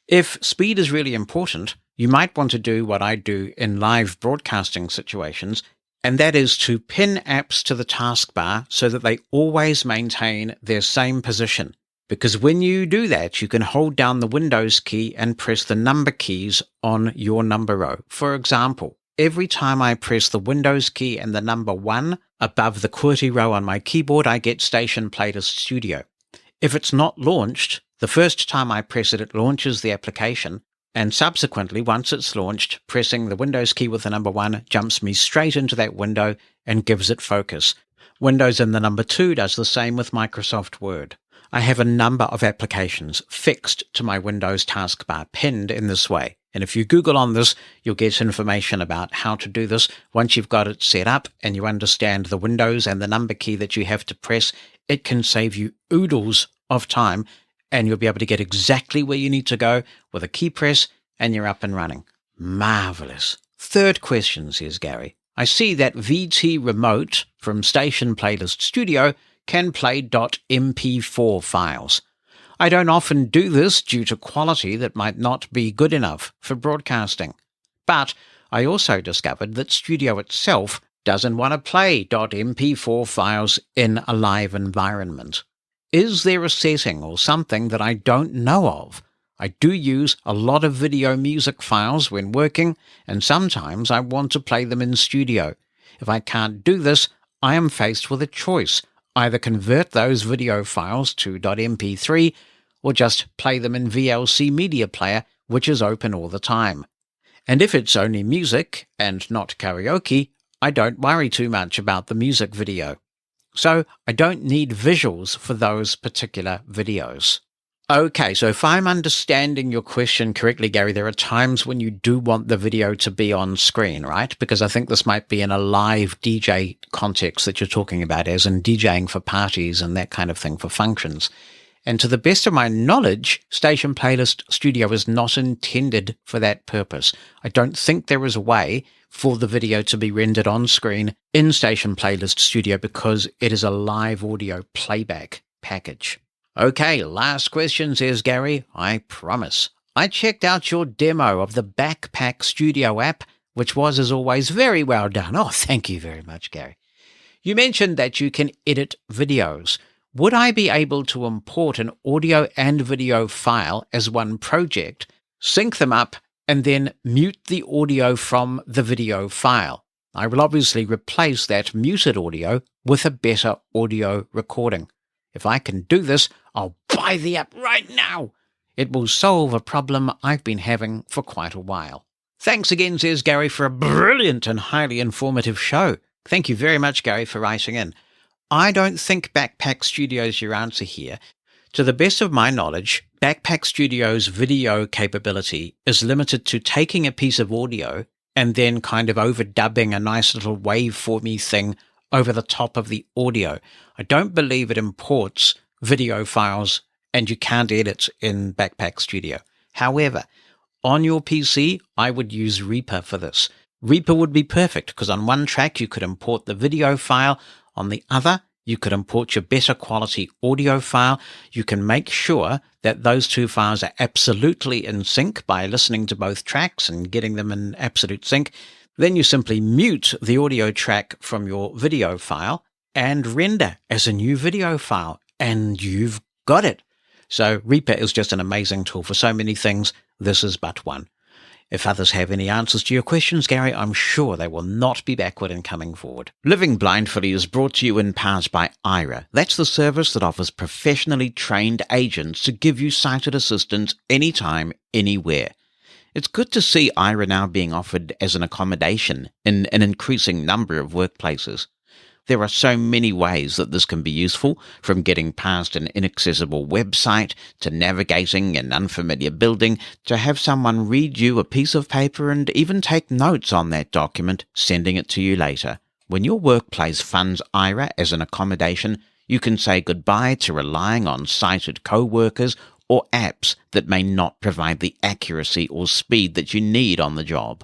If speed is really important, you might want to do what I do in live broadcasting situations, and that is to pin apps to the taskbar so that they always maintain their same position. Because when you do that, you can hold down the Windows key and press the number keys on your number row. For example, every time I press the Windows key and the number 1 above the QWERTY row on my keyboard, I get Station Playlist Studio. If it's not launched, the first time I press it, it launches the application, and subsequently, once it's launched, pressing the Windows key with the number 1 jumps me straight into that window and gives it focus. Windows and the number 2 does the same with Microsoft Word. I have a number of applications fixed to my Windows taskbar pinned in this way. And if you Google on this, you'll get information about how to do this. Once you've got it set up and you understand the Windows and the number key that you have to press, it can save you oodles of time, and you'll be able to get exactly where you need to go with a key press, and you're up and running. Marvellous. Third question, says Gary. I see that VT Remote from Station Playlist Studio can play .mp4 files. I don't often do this due to quality that might not be good enough for broadcasting. But I also discovered that Studio itself doesn't want to play .mp4 files in a live environment. Is there a setting or something that I don't know of? I do use a lot of video music files when working, and sometimes I want to play them in Studio. If I can't do this, I am faced with a choice. Either convert those video files to .mp3 or just play them in VLC Media Player, which is open all the time. And if it's only music and not karaoke, I don't worry too much about the music video. So I don't need visuals for those particular videos. Okay, so if I'm understanding your question correctly, Gary, there are times when you do want the video to be on screen, right? Because I think this might be in a live DJ context that you're talking about, as in DJing for parties and that kind of thing for functions. And to the best of my knowledge, Station Playlist Studio is not intended for that purpose. I don't think there is a way for the video to be rendered on screen in Station Playlist Studio because it is a live audio playback package. Okay, last question, says Gary. I promise. I checked out your demo of the Backpack Studio app, which was, as always, very well done. Oh, thank you very much, Gary. You mentioned that you can edit videos. Would I be able to import an audio and video file as one project, sync them up, and then mute the audio from the video file? I will obviously replace that muted audio with a better audio recording. If I can do this, I'll buy the app right now. It will solve a problem I've been having for quite a while. Thanks again, says Gary, for a brilliant and highly informative show. Thank you very much, Gary, for writing in. I don't think Backpack Studio is your answer here. To the best of my knowledge, Backpack Studio's video capability is limited to taking a piece of audio and then kind of overdubbing a nice little waveformy thing over the top of the audio. I don't believe it imports video files, and you can't edit in Backpack Studio. However, on your PC, I would use Reaper for this. Reaper would be perfect because on one track you could import the video file, on the other you could import your better quality audio file. You can make sure that those two files are absolutely in sync by listening to both tracks and getting them in absolute sync. Then you simply mute the audio track from your video file and render as a new video file, and you've got it. So Reaper is just an amazing tool for so many things. This is but one. If others have any answers to your questions, Gary, I'm sure they will not be backward in coming forward. Living Blindfully is brought to you in part by Aira. That's the service that offers professionally trained agents to give you sighted assistance anytime, anywhere. It's good to see Aira now being offered as an accommodation in an increasing number of workplaces. There are so many ways that this can be useful, from getting past an inaccessible website, to navigating an unfamiliar building, to have someone read you a piece of paper and even take notes on that document, sending it to you later. When your workplace funds Aira as an accommodation, you can say goodbye to relying on sighted co-workers or apps that may not provide the accuracy or speed that you need on the job.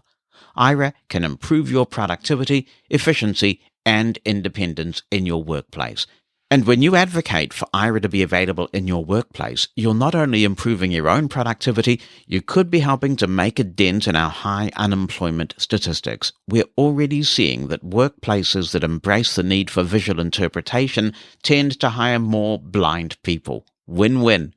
Aira can improve your productivity, efficiency, and independence in your workplace. And when you advocate for Aira to be available in your workplace, you're not only improving your own productivity, you could be helping to make a dent in our high unemployment statistics. We're already seeing that workplaces that embrace the need for visual interpretation tend to hire more blind people. Win-win.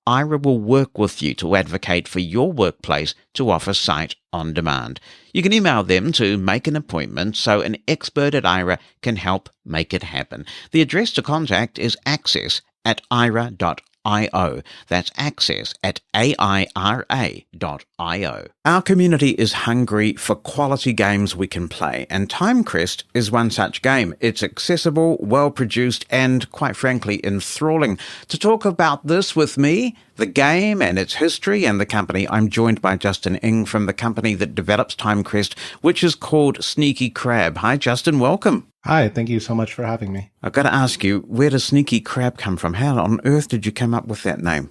Aira will work with you to advocate for your workplace to offer sight on demand. You can email them to make an appointment so an expert at Aira can help make it happen. The address to contact is access@aira.io. That's access@aira.io. Our community is hungry for quality games we can play, and Timecrest is one such game. It's accessible, well-produced, and, quite frankly, enthralling. To talk about this with me, the game and its history and the company, I'm joined by Justin Ng from the company that develops Timecrest, which is called SneakyCrab. Hi, Justin. Welcome. Hi, thank you so much for having me. I've got to ask you, where does SneakyCrab come from? How on earth did you come up with that name?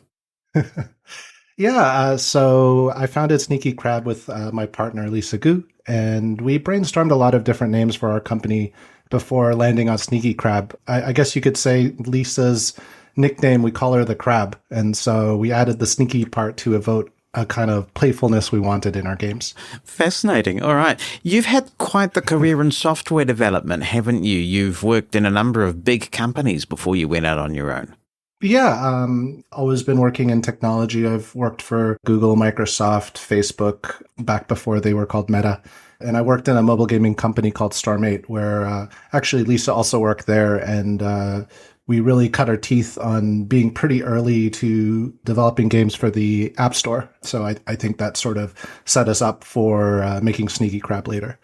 So I founded Sneaky Crab with my partner, Lisa Gu, and we brainstormed a lot of different names for our company before landing on Sneaky Crab. I guess you could say Lisa's nickname, we call her the Crab. And so we added the sneaky part to evoke a kind of playfulness we wanted in our games. Fascinating. All right. You've had quite the career in software development, haven't you? You've worked in a number of big companies before you went out on your own. Yeah, always been working in technology. I've worked for Google, Microsoft, Facebook, back before they were called Meta. And I worked in a mobile gaming company called Storm8, where actually Lisa also worked there. And we really cut our teeth on being pretty early to developing games for the App Store. So I think that sort of set us up for making Sneaky Crab later.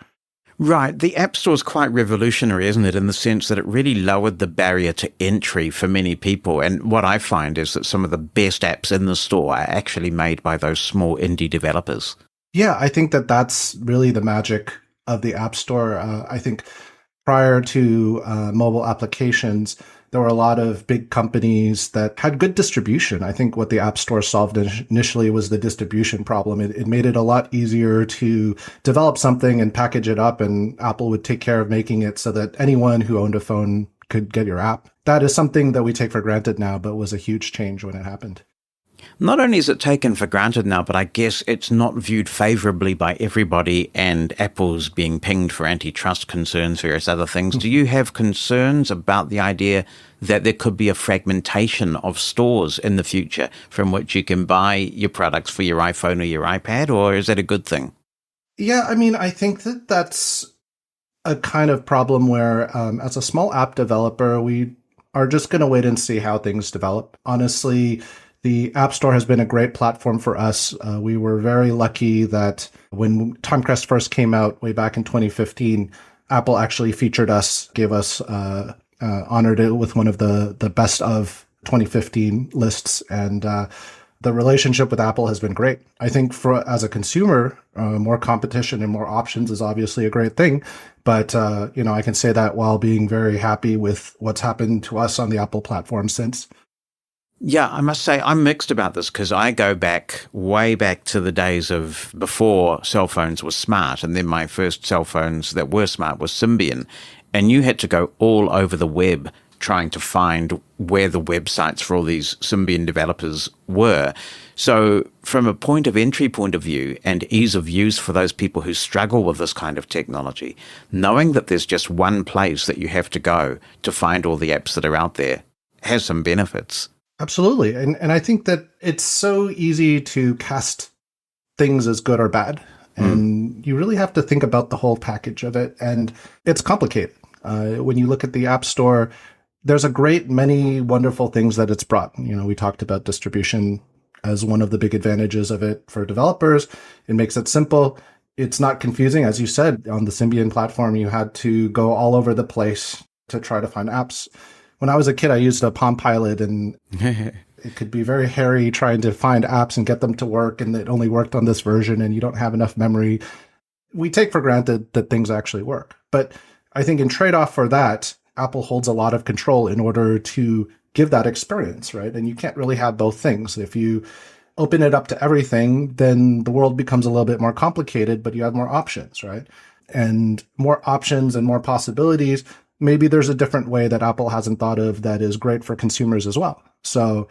Right. The App Store is quite revolutionary, isn't it, in the sense that it really lowered the barrier to entry for many people. And what I find is that some of the best apps in the store are actually made by those small indie developers. Yeah, I think that that's really the magic of the App Store. I think prior to mobile applications, there were a lot of big companies that had good distribution. I think what the App Store solved initially was the distribution problem. It made it a lot easier to develop something and package it up, and Apple would take care of making it so that anyone who owned a phone could get your app. That is something that we take for granted now, but was a huge change when it happened. Not only is it taken for granted now, but I guess it's not viewed favorably by everybody, and Apple's being pinged for antitrust concerns, various other things. Do you have concerns about the idea that there could be a fragmentation of stores in the future from which you can buy your products for your iPhone or your iPad, or is that a good thing? Yeah, I mean, I think that that's a kind of problem where as a small app developer, we are just going to wait and see how things develop. Honestly, the App Store has been a great platform for us. We were very lucky that when Timecrest first came out way back in 2015, Apple actually featured us, gave us, honored it with one of the best of 2015 lists. And the relationship with Apple has been great. I think as a consumer, more competition and more options is obviously a great thing. But, I can say that while being very happy with what's happened to us on the Apple platform since. Yeah, I must say I'm mixed about this because I go way back to the days of before cell phones were smart, and then my first cell phones that were smart was Symbian, and you had to go all over the web trying to find where the websites for all these Symbian developers were. So from a point of view and ease of use for those people who struggle with this kind of technology, knowing that there's just one place that you have to go to find all the apps that are out there has some benefits. Absolutely. And I think that it's so easy to cast things as good or bad. And you really have to think about the whole package of it. And it's complicated. When you look at the App Store, there's a great many wonderful things that it's brought. We talked about distribution as one of the big advantages of it for developers. It makes it simple. It's not confusing. As you said, on the Symbian platform, you had to go all over the place to try to find apps. When I was a kid, I used a Palm Pilot, and it could be very hairy trying to find apps and get them to work, and it only worked on this version, and you don't have enough memory. We take for granted that things actually work. But I think in trade-off for that, Apple holds a lot of control in order to give that experience, right? And you can't really have both things. If you open it up to everything, then the world becomes a little bit more complicated, but you have more options, right? And more options and more possibilities. Maybe there's a different way that Apple hasn't thought of that is great for consumers as well. So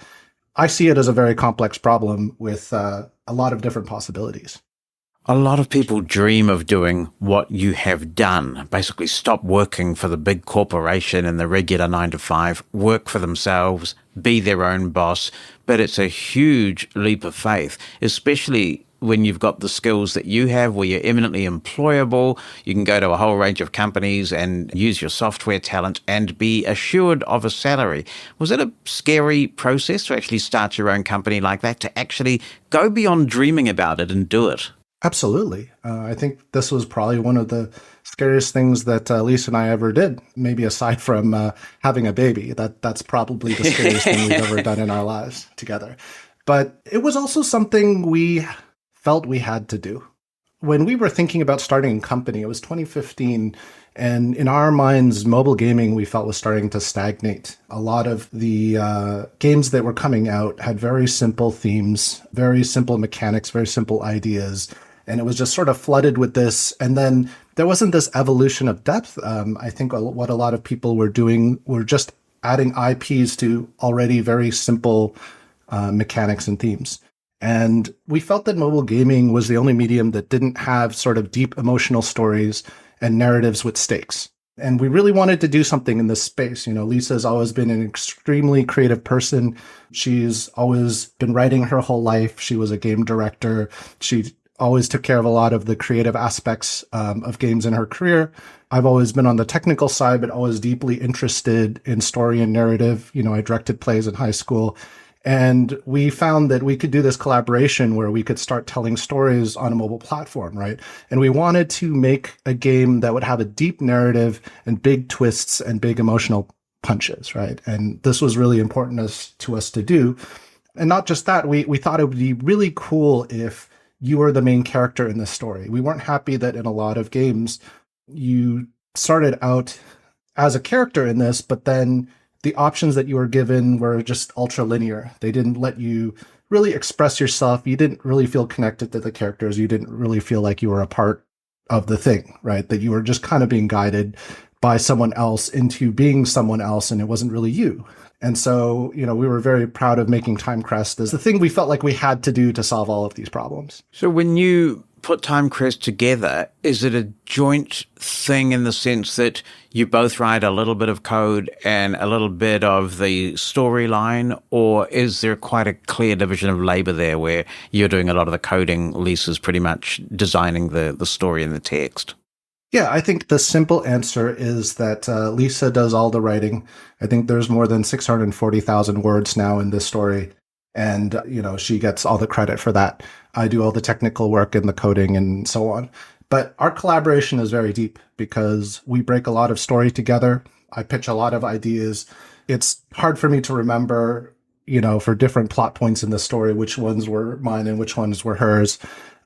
I see it as a very complex problem with a lot of different possibilities. A lot of people dream of doing what you have done, basically stop working for the big corporation and the regular 9 to 5, work for themselves, be their own boss. But it's a huge leap of faith, especially when you've got the skills that you have, where you're eminently employable. You can go to a whole range of companies and use your software talent and be assured of a salary. Was it a scary process to actually start your own company like that, to actually go beyond dreaming about it and do it? Absolutely. I think this was probably one of the scariest things that Lisa and I ever did, maybe aside from having a baby. That's probably the scariest thing we've ever done in our lives together. But it was also something we felt we had to do. when we were thinking about starting a company, it was 2015. And in our minds, mobile gaming, we felt, was starting to stagnate. A lot of the games that were coming out had very simple themes, very simple mechanics, very simple ideas. And it was just sort of flooded with this. And then there wasn't this evolution of depth. I think what a lot of people were doing were just adding IPs to already very simple mechanics and themes. And we felt that mobile gaming was the only medium that didn't have sort of deep emotional stories and narratives with stakes. And we really wanted to do something in this space. You know, Lisa's always been an extremely creative person. She's always been writing her whole life. She was a game director. She always took care of a lot of the creative aspects of games in her career. I've always been on the technical side, but always deeply interested in story and narrative. You know, I directed plays in high school. And we found that we could do this collaboration where we could start telling stories on a mobile platform, right? And we wanted to make a game that would have a deep narrative and big twists and big emotional punches, right? And this was really important to us to do. And not just that, we thought it would be really cool if you were the main character in this story. We weren't happy that in a lot of games, you started out as a character in this, but then the options that you were given were just ultra linear. They didn't let you really express yourself. You didn't really feel connected to the characters. You didn't really feel like you were a part of the thing, right? That you were just kind of being guided by someone else into being someone else, and it wasn't really you. And so, you know, we were very proud of making Timecrest as the thing we felt like we had to do to solve all of these problems. So when you put Timecrest together, is it a joint thing in the sense that you both write a little bit of code and a little bit of the storyline, or is there quite a clear division of labor there where you're doing a lot of the coding, Lisa's pretty much designing the story and the text? Yeah, I think the simple answer is that Lisa does all the writing. I think there's more than 640,000 words now in this story. And, you know, she gets all the credit for that. I do all the technical work and the coding and so on. But our collaboration is very deep because we break a lot of story together. I pitch a lot of ideas. It's hard for me to remember, you know, for different plot points in the story, which ones were mine and which ones were hers.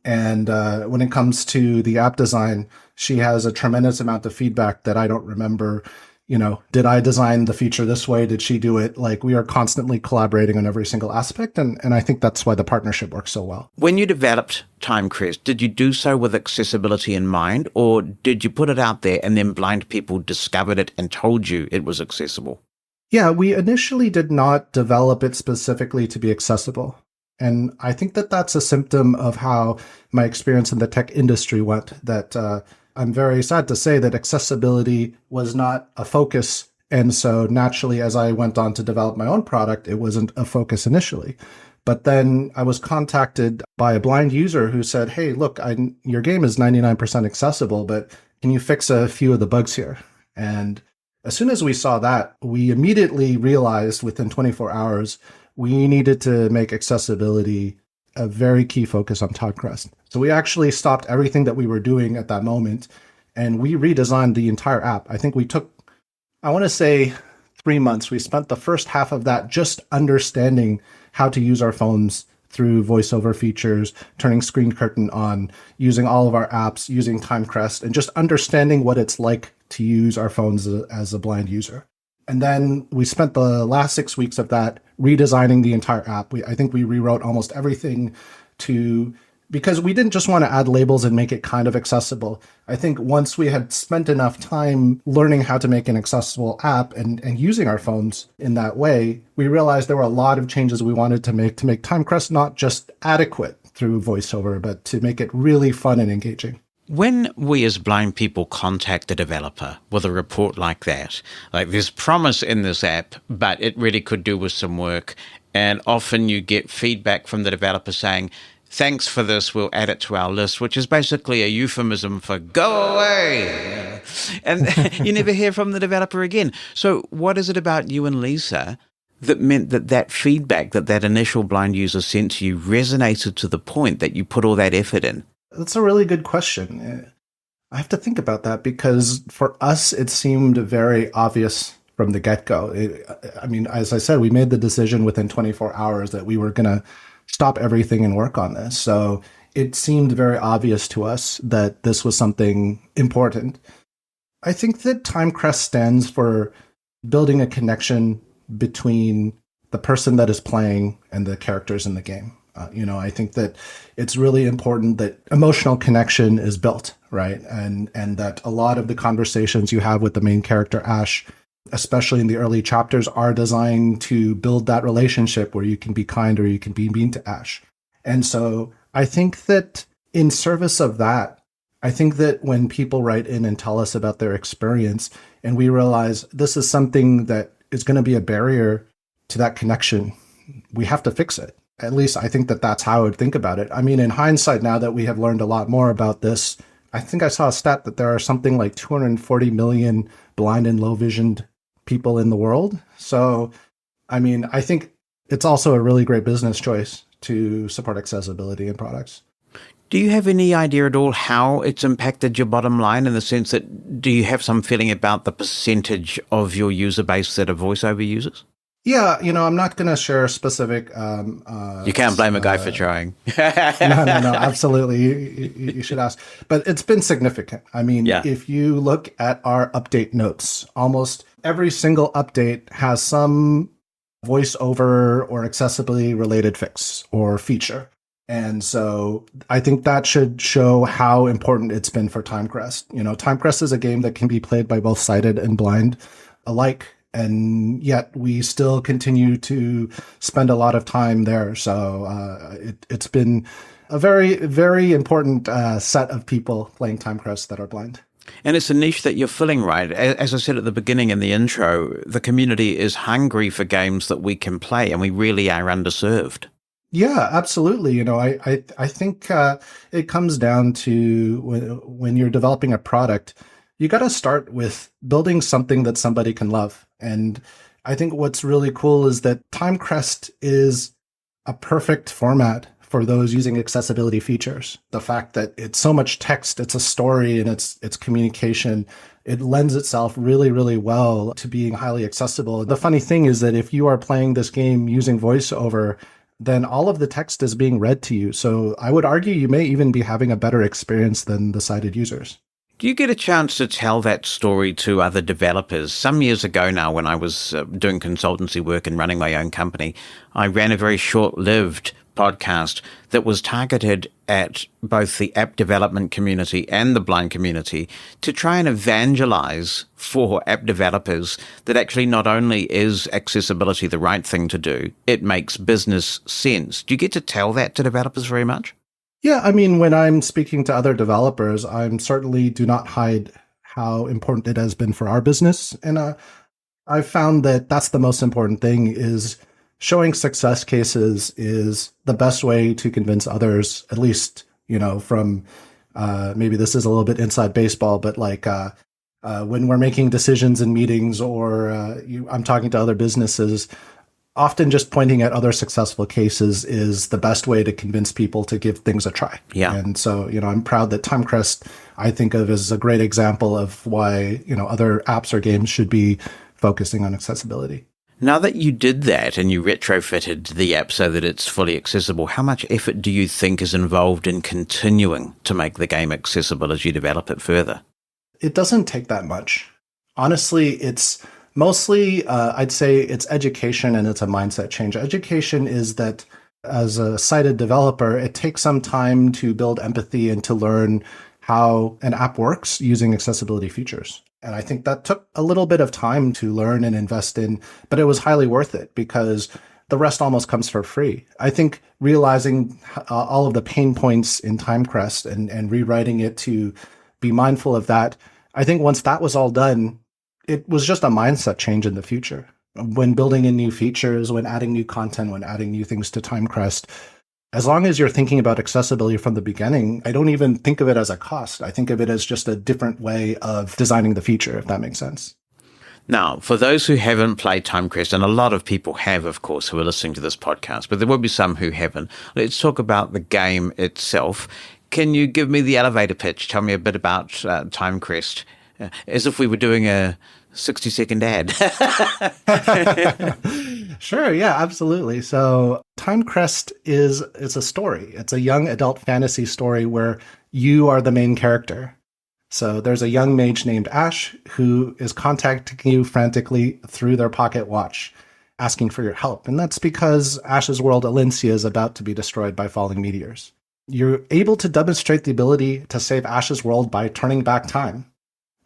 And when it comes to the app design, she has a tremendous amount of feedback that I don't remember. You know, did I design the feature this way? Did she do it? Like, we are constantly collaborating on every single aspect. And I think that's why the partnership works so well. When you developed Timecrest, did you do so with accessibility in mind, or did you put it out there and then blind people discovered it and told you it was accessible? Yeah, we initially did not develop it specifically to be accessible. And I think that that's a symptom of how my experience in the tech industry went, that I'm very sad to say that accessibility was not a focus. And so naturally, as I went on to develop my own product, it wasn't a focus initially. But then I was contacted by a blind user who said, hey, look, your game is 99% accessible, but can you fix a few of the bugs here? And as soon as we saw that, we immediately realized within 24 hours, we needed to make accessibility a very key focus on Timecrest. So we actually stopped everything that we were doing at that moment, and we redesigned the entire app. I think we took, I want to say, 3 months. We spent the first half of that just understanding how to use our phones through voiceover features, turning screen curtain on, using all of our apps, using Timecrest, and just understanding what it's like to use our phones as a blind user. And then we spent the last 6 weeks of that redesigning the entire app. I think we rewrote almost everything because we didn't just want to add labels and make it kind of accessible. I think once we had spent enough time learning how to make an accessible app and using our phones in that way, we realized there were a lot of changes we wanted to make Timecrest not just adequate through voiceover, but to make it really fun and engaging. When we as blind people contact a developer with a report like that, like there's promise in this app, but it really could do with some work, and often you get feedback from the developer saying, thanks for this, we'll add it to our list, which is basically a euphemism for go away. And you never hear from the developer again. So what is it about you and Lisa that meant that feedback that initial blind user sent to you resonated to the point that you put all that effort in? That's a really good question. I have to think about that because for us, it seemed very obvious from the get-go. I mean, as I said, we made the decision within 24 hours that we were going to stop everything and work on this. So it seemed very obvious to us that this was something important. I think that Timecrest stands for building a connection between the person that is playing and the characters in the game. I think that it's really important that emotional connection is built, right? And that a lot of the conversations you have with the main character, Ash, especially in the early chapters, are designed to build that relationship where you can be kind or you can be mean to Ash. And so I think that in service of that, I think that when people write in and tell us about their experience and we realize this is something that is going to be a barrier to that connection, we have to fix it. At least I think that that's how I would think about it. I mean, in hindsight, now that we have learned a lot more about this, I think I saw a stat that there are something like 240 million blind and low visioned people in the world. So, I mean, I think it's also a really great business choice to support accessibility in products. Do you have any idea at all how it's impacted your bottom line, in the sense that, do you have some feeling about the percentage of your user base that are voiceover users? Yeah, I'm not going to share specific. You can't blame a guy for trying. No, absolutely. You should ask. But it's been significant. I mean, If you look at our update notes, almost every single update has some voiceover or accessibility related fix or feature. And so I think that should show how important it's been for Timecrest. Timecrest is a game that can be played by both sighted and blind alike. And yet we still continue to spend a lot of time there. So it's been a very, very important set of people playing Timecrest that are blind. And it's a niche that you're filling, right? As I said at the beginning in the intro, the community is hungry for games that we can play, and we really are underserved. Yeah, absolutely. I think it comes down to when you're developing a product, you got to start with building something that somebody can love. And I think what's really cool is that Timecrest is a perfect format for those using accessibility features. The fact that it's so much text, it's a story, and it's communication, it lends itself really, really well to being highly accessible. The funny thing is that if you are playing this game using voiceover, then all of the text is being read to you. So I would argue you may even be having a better experience than the sighted users. Do you get a chance to tell that story to other developers? Some years ago now, when I was doing consultancy work and running my own company, I ran a very short-lived podcast that was targeted at both the app development community and the blind community to try and evangelize for app developers that actually not only is accessibility the right thing to do, it makes business sense. Do you get to tell that to developers very much? Yeah, I mean, when I'm speaking to other developers, I certainly do not hide how important it has been for our business. And I've found that that's the most important thing, is showing success cases is the best way to convince others, at least, from maybe this is a little bit inside baseball, but like when we're making decisions in meetings or I'm talking to other businesses, often just pointing at other successful cases is the best way to convince people to give things a try. Yeah. And so, I'm proud that Timecrest, I think of as a great example of why, other apps or games should be focusing on accessibility. Now that you did that and you retrofitted the app so that it's fully accessible, how much effort do you think is involved in continuing to make the game accessible as you develop it further? It doesn't take that much. Honestly, it's mostly, I'd say it's education and it's a mindset change. Education is that as a sighted developer, it takes some time to build empathy and to learn how an app works using accessibility features. And I think that took a little bit of time to learn and invest in, but it was highly worth it because the rest almost comes for free. I think realizing all of the pain points in Timecrest and rewriting it to be mindful of that, I think once that was all done, it was just a mindset change in the future. When building in new features, when adding new content, when adding new things to Timecrest, as long as you're thinking about accessibility from the beginning, I don't even think of it as a cost. I think of it as just a different way of designing the feature, if that makes sense. Now, for those who haven't played Timecrest, and a lot of people have, of course, who are listening to this podcast, but there will be some who haven't, let's talk about the game itself. Can you give me the elevator pitch? Tell me a bit about Timecrest, as if we were doing a 60-second ad. Sure, yeah, absolutely. So Timecrest is a story. It's a young adult fantasy story where you are the main character. So there's a young mage named Ash who is contacting you frantically through their pocket watch, asking for your help. And that's because Ash's world, Alencia, is about to be destroyed by falling meteors. You're able to demonstrate the ability to save Ash's world by turning back time.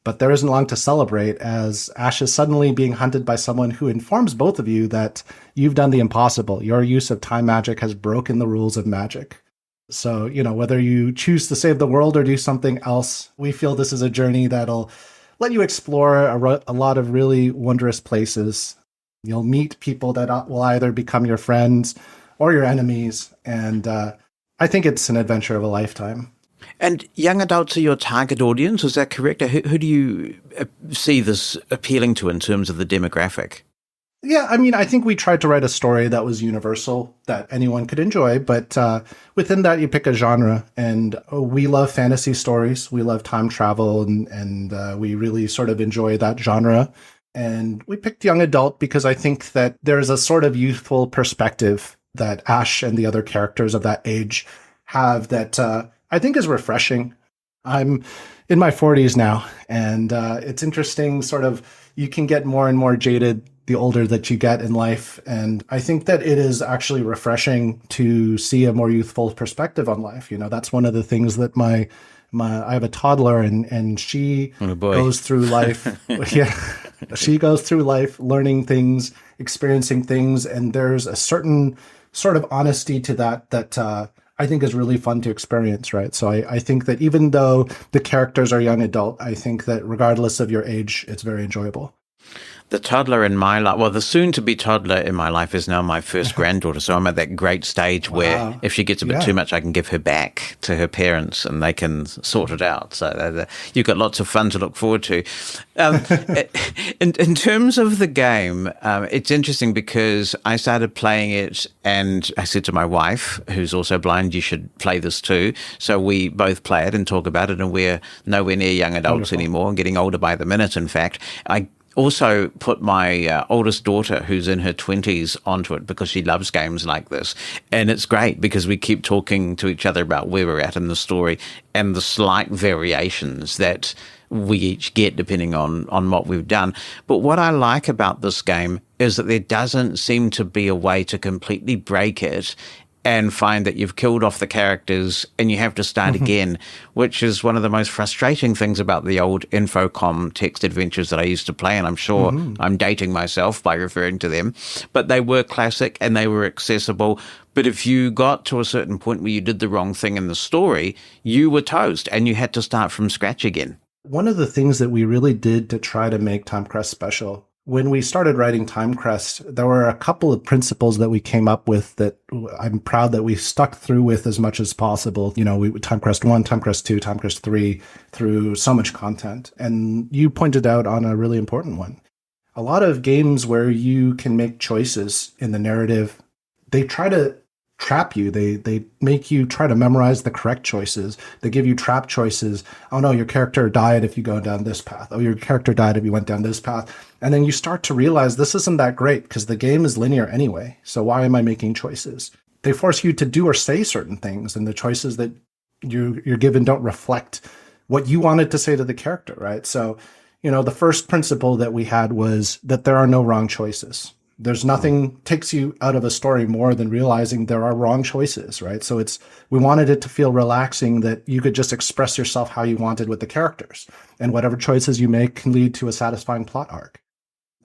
But there isn't long to celebrate, as Ash is suddenly being hunted by someone who informs both of you that you've done the impossible. Your use of time magic has broken the rules of magic. So, whether you choose to save the world or do something else, we feel this is a journey that'll let you explore a lot of really wondrous places. You'll meet people that will either become your friends or your enemies. And I think it's an adventure of a lifetime. And young adults are your target audience, is that correct? Who do you see this appealing to in terms of the demographic? Yeah, I think we tried to write a story that was universal, that anyone could enjoy, but within that you pick a genre, and we love fantasy stories, we love time travel, and we really sort of enjoy that genre. And we picked young adult because I think that there's a sort of youthful perspective that Ash and the other characters of that age have that I think is refreshing. I'm in my 40s now, and it's interesting, sort of, you can get more and more jaded the older that you get in life. And I think that it is actually refreshing to see a more youthful perspective on life. That's one of the things that I have a toddler, and she goes through life. Yeah, she goes through life learning things, experiencing things, and there's a certain sort of honesty to that I think is really fun to experience, right? So I think that even though the characters are young adult, I think that regardless of your age, it's very enjoyable. The toddler in my life, well, the soon-to-be toddler in my life is now my first granddaughter. So I'm at that great stage where if she gets a bit too much, I can give her back to her parents and they can sort it out. So you've got lots of fun to look forward to. In terms of the game, it's interesting because I started playing it and I said to my wife, who's also blind, you should play this too. So we both play it and talk about it, and we're nowhere near young adults anymore and getting older by the minute, in fact. I also put my oldest daughter, who's in her 20s, onto it because she loves games like this. And it's great because we keep talking to each other about where we're at in the story and the slight variations that we each get depending on what we've done. But what I like about this game is that there doesn't seem to be a way to completely break it and find that you've killed off the characters and you have to start again, which is one of the most frustrating things about the old Infocom text adventures that I used to play. And I'm sure I'm dating myself by referring to them, but they were classic and they were accessible. But if you got to a certain point where you did the wrong thing in the story, you were toast and you had to start from scratch again. One of the things that we really did to try to make Timecrest special, when we started writing Timecrest, there were a couple of principles that we came up with that I'm proud that we stuck through with as much as possible. Timecrest 1, Timecrest 2, Timecrest 3, through so much content. And you pointed out on a really important one. A lot of games where you can make choices in the narrative, they try to trap you. They make you try to memorize the correct choices. They give you trap choices. Oh no, your character died if you go down this path. Oh, your character died if you went down this path. And then you start to realize this isn't that great because the game is linear anyway. So why am I making choices? They force you to do or say certain things, and the choices that you're given don't reflect what you wanted to say to the character, right? So, the first principle that we had was that there are no wrong choices. There's nothing takes you out of a story more than realizing there are wrong choices, right? So we wanted it to feel relaxing, that you could just express yourself how you wanted with the characters, and whatever choices you make can lead to a satisfying plot arc.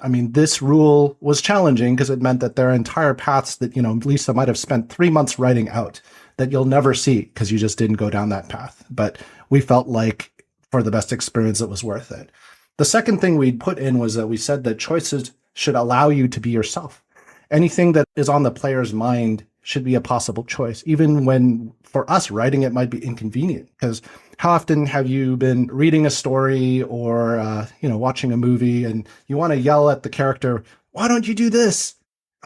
This rule was challenging because it meant that there are entire paths that, Lisa might have spent 3 months writing out that you'll never see because you just didn't go down that path. But we felt like for the best experience, it was worth it. The second thing we put in was that we said that choices should allow you to be yourself. Anything that is on the player's mind should be a possible choice, even when for us writing it might be inconvenient. Because how often have you been reading a story or watching a movie and you want to yell at the character, "Why don't you do this?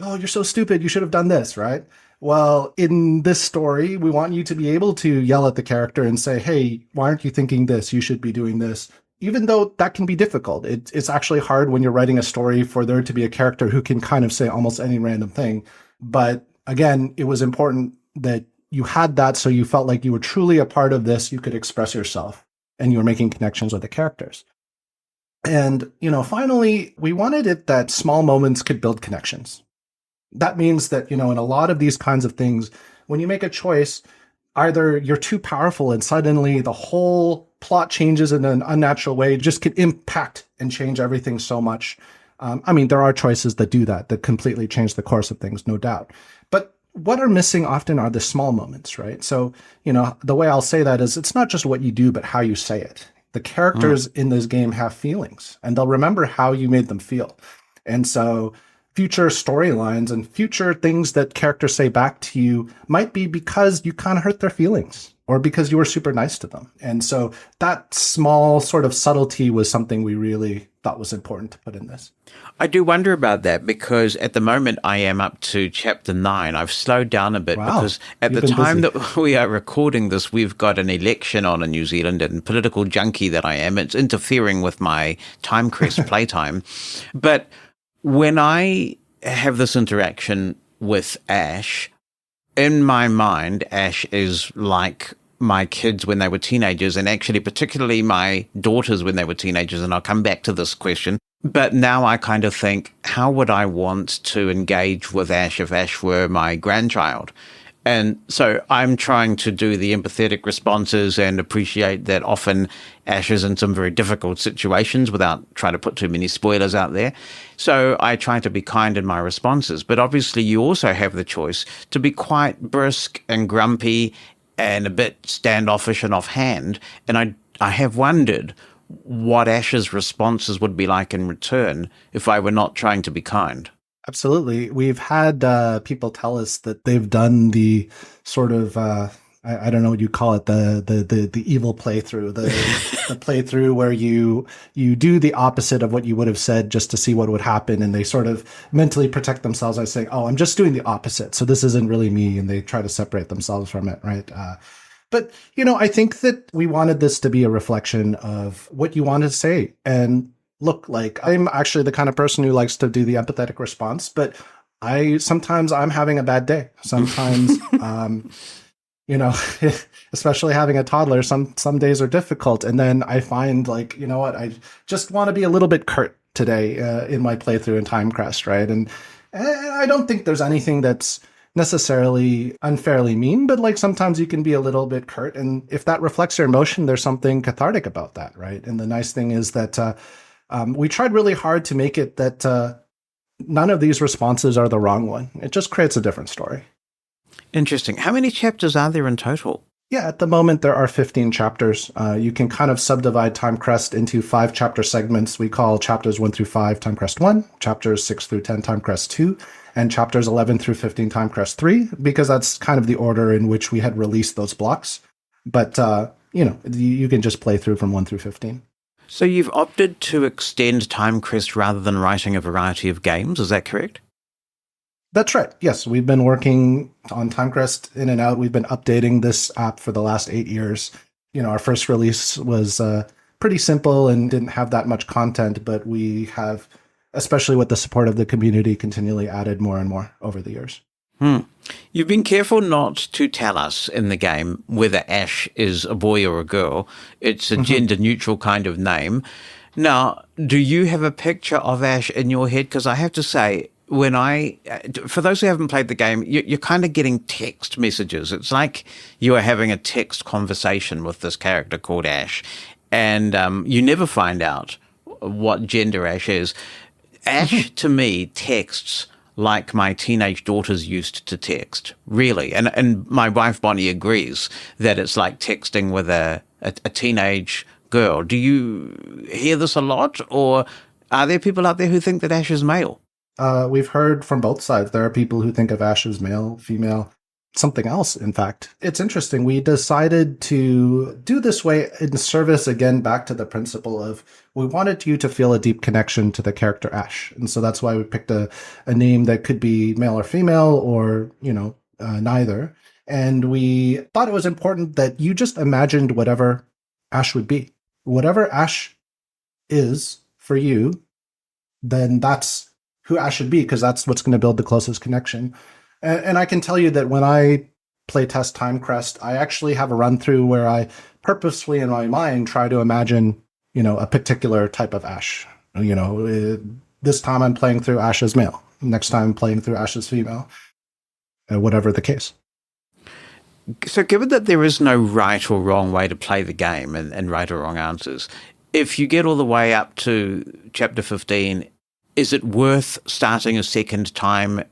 Oh, you're so stupid. You should have done this," right? Well, in this story, we want you to be able to yell at the character and say, "Hey, why aren't you thinking this? You should be doing this." Even though that can be difficult, it's actually hard when you're writing a story for there to be a character who can kind of say almost any random thing. But again, it was important that you had that so you felt like you were truly a part of this. You could express yourself and you were making connections with the characters. And, finally, we wanted it that small moments could build connections. That means that, in a lot of these kinds of things, when you make a choice, either you're too powerful and suddenly the whole plot changes in an unnatural way, just can impact and change everything so much. There are choices that do that completely change the course of things, no doubt. But what are missing often are the small moments, right? So, the way I'll say that is it's not just what you do, but how you say it. The characters in this game have feelings, and they'll remember how you made them feel. And so future storylines and future things that characters say back to you might be because you kind of hurt their feelings or because you were super nice to them. And so that small sort of subtlety was something we really thought was important to put in this. I do wonder about that because at the moment I am up to chapter 9. I've slowed down a bit because at the time that we are recording this, we've got an election on in New Zealand, and political junkie that I am, it's interfering with my Timecrest playtime. But when I have this interaction with Ash, in my mind, Ash is like my kids when they were teenagers, and actually particularly my daughters when they were teenagers, and I'll come back to this question. But now I kind of think, how would I want to engage with Ash if Ash were my grandchild? And so I'm trying to do the empathetic responses and appreciate that often Ash is in some very difficult situations without trying to put too many spoilers out there. So I try to be kind in my responses. But obviously you also have the choice to be quite brusque and grumpy and a bit standoffish and offhand. And I have wondered what Ash's responses would be like in return if I were not trying to be kind. Absolutely. We've had people tell us that they've done the sort of, I don't know what you call it, the evil playthrough, the playthrough where you do the opposite of what you would have said just to see what would happen. And they sort of mentally protect themselves by saying, oh, I'm just doing the opposite. So this isn't really me. And they try to separate themselves from it, right? But, I think that we wanted this to be a reflection of what you wanted to say. And look, like, I'm actually the kind of person who likes to do the empathetic response, but sometimes I'm having a bad day. Sometimes, especially having a toddler, some days are difficult. And then I find like, what, I just want to be a little bit curt today in my playthrough in Timecrest, right? And I don't think there's anything that's necessarily unfairly mean, but like sometimes you can be a little bit curt. And if that reflects your emotion, there's something cathartic about that, right? And the nice thing is that we tried really hard to make it that none of these responses are the wrong one. It just creates a different story. Interesting. How many chapters are there in total? Yeah, at the moment there are 15 chapters. You can kind of subdivide Timecrest into 5 chapter segments. We call chapters 1 through 5 Timecrest 1, chapters 6 through 10 Timecrest 2, and chapters 11 through 15 Timecrest 3, because that's kind of the order in which we had released those blocks. But, you can just play through from 1 through 15. So you've opted to extend Timecrest rather than writing a variety of games, is that correct? That's right. Yes, we've been working on Timecrest in and out. We've been updating this app for the last 8 years. Our first release was pretty simple and didn't have that much content, but we have, especially with the support of the community, continually added more and more over the years. You've been careful not to tell us in the game whether Ash is a boy or a girl. It's a gender-neutral kind of name. Now, do you have a picture of Ash in your head? Because I have to say, for those who haven't played the game, you're kind of getting text messages. It's like you are having a text conversation with this character called Ash, and you never find out what gender Ash is. Ash, to me, texts like my teenage daughters used to text, really. And my wife, Bonnie, agrees that it's like texting with a teenage girl. Do you hear this a lot, or are there people out there who think that Ash is male? We've heard from both sides. There are people who think of Ash as male, female, something else, in fact. It's interesting. We decided to do this way in service, again, back to the principle of we wanted you to feel a deep connection to the character Ash. And so that's why we picked a name that could be male or female or, neither. And we thought it was important that you just imagined whatever Ash would be. Whatever Ash is for you, then that's who Ash should be, because that's what's going to build the closest connection. And I can tell you that when I playtest Timecrest, I actually have a run through where I purposefully in my mind try to imagine, a particular type of Ash. This time I'm playing through Ash as male. Next time I'm playing through Ash as female. Whatever the case. So given that there is no right or wrong way to play the game and right or wrong answers, if you get all the way up to chapter 15, is it worth starting a second time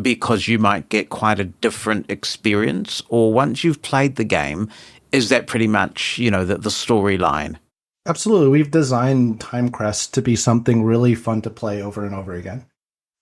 because you might get quite a different experience? Or once you've played the game, is that pretty much, the storyline? Absolutely. We've designed Timecrest to be something really fun to play over and over again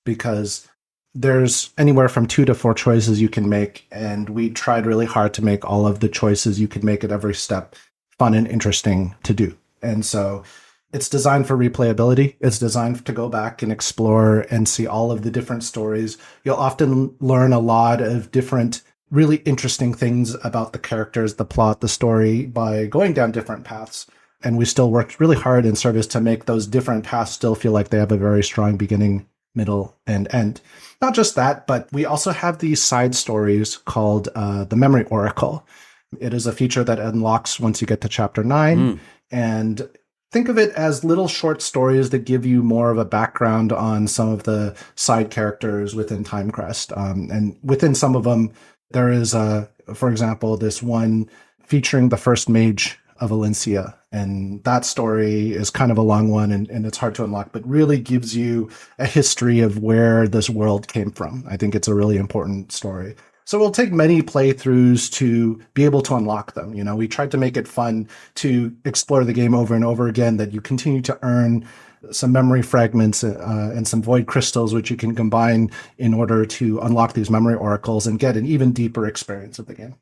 because there's anywhere from 2 to 4 choices you can make, and we tried really hard to make all of the choices you could make at every step fun and interesting to do. And so it's designed for replayability. It's designed to go back and explore and see all of the different stories. You'll often learn a lot of different, really interesting things about the characters, the plot, the story by going down different paths. And we still worked really hard in service to make those different paths still feel like they have a very strong beginning, middle, and end. Not just that, but we also have these side stories called the Memory Oracle. It is a feature that unlocks once you get to chapter 9. And think of it as little short stories that give you more of a background on some of the side characters within Timecrest. And within some of them, there is, for example, this one featuring the first mage of Valencia. And that story is kind of a long one and it's hard to unlock, but really gives you a history of where this world came from. I think it's a really important story. So it'll take many playthroughs to be able to unlock them. We tried to make it fun to explore the game over and over again, that you continue to earn some memory fragments and some void crystals, which you can combine in order to unlock these memory oracles and get an even deeper experience of the game.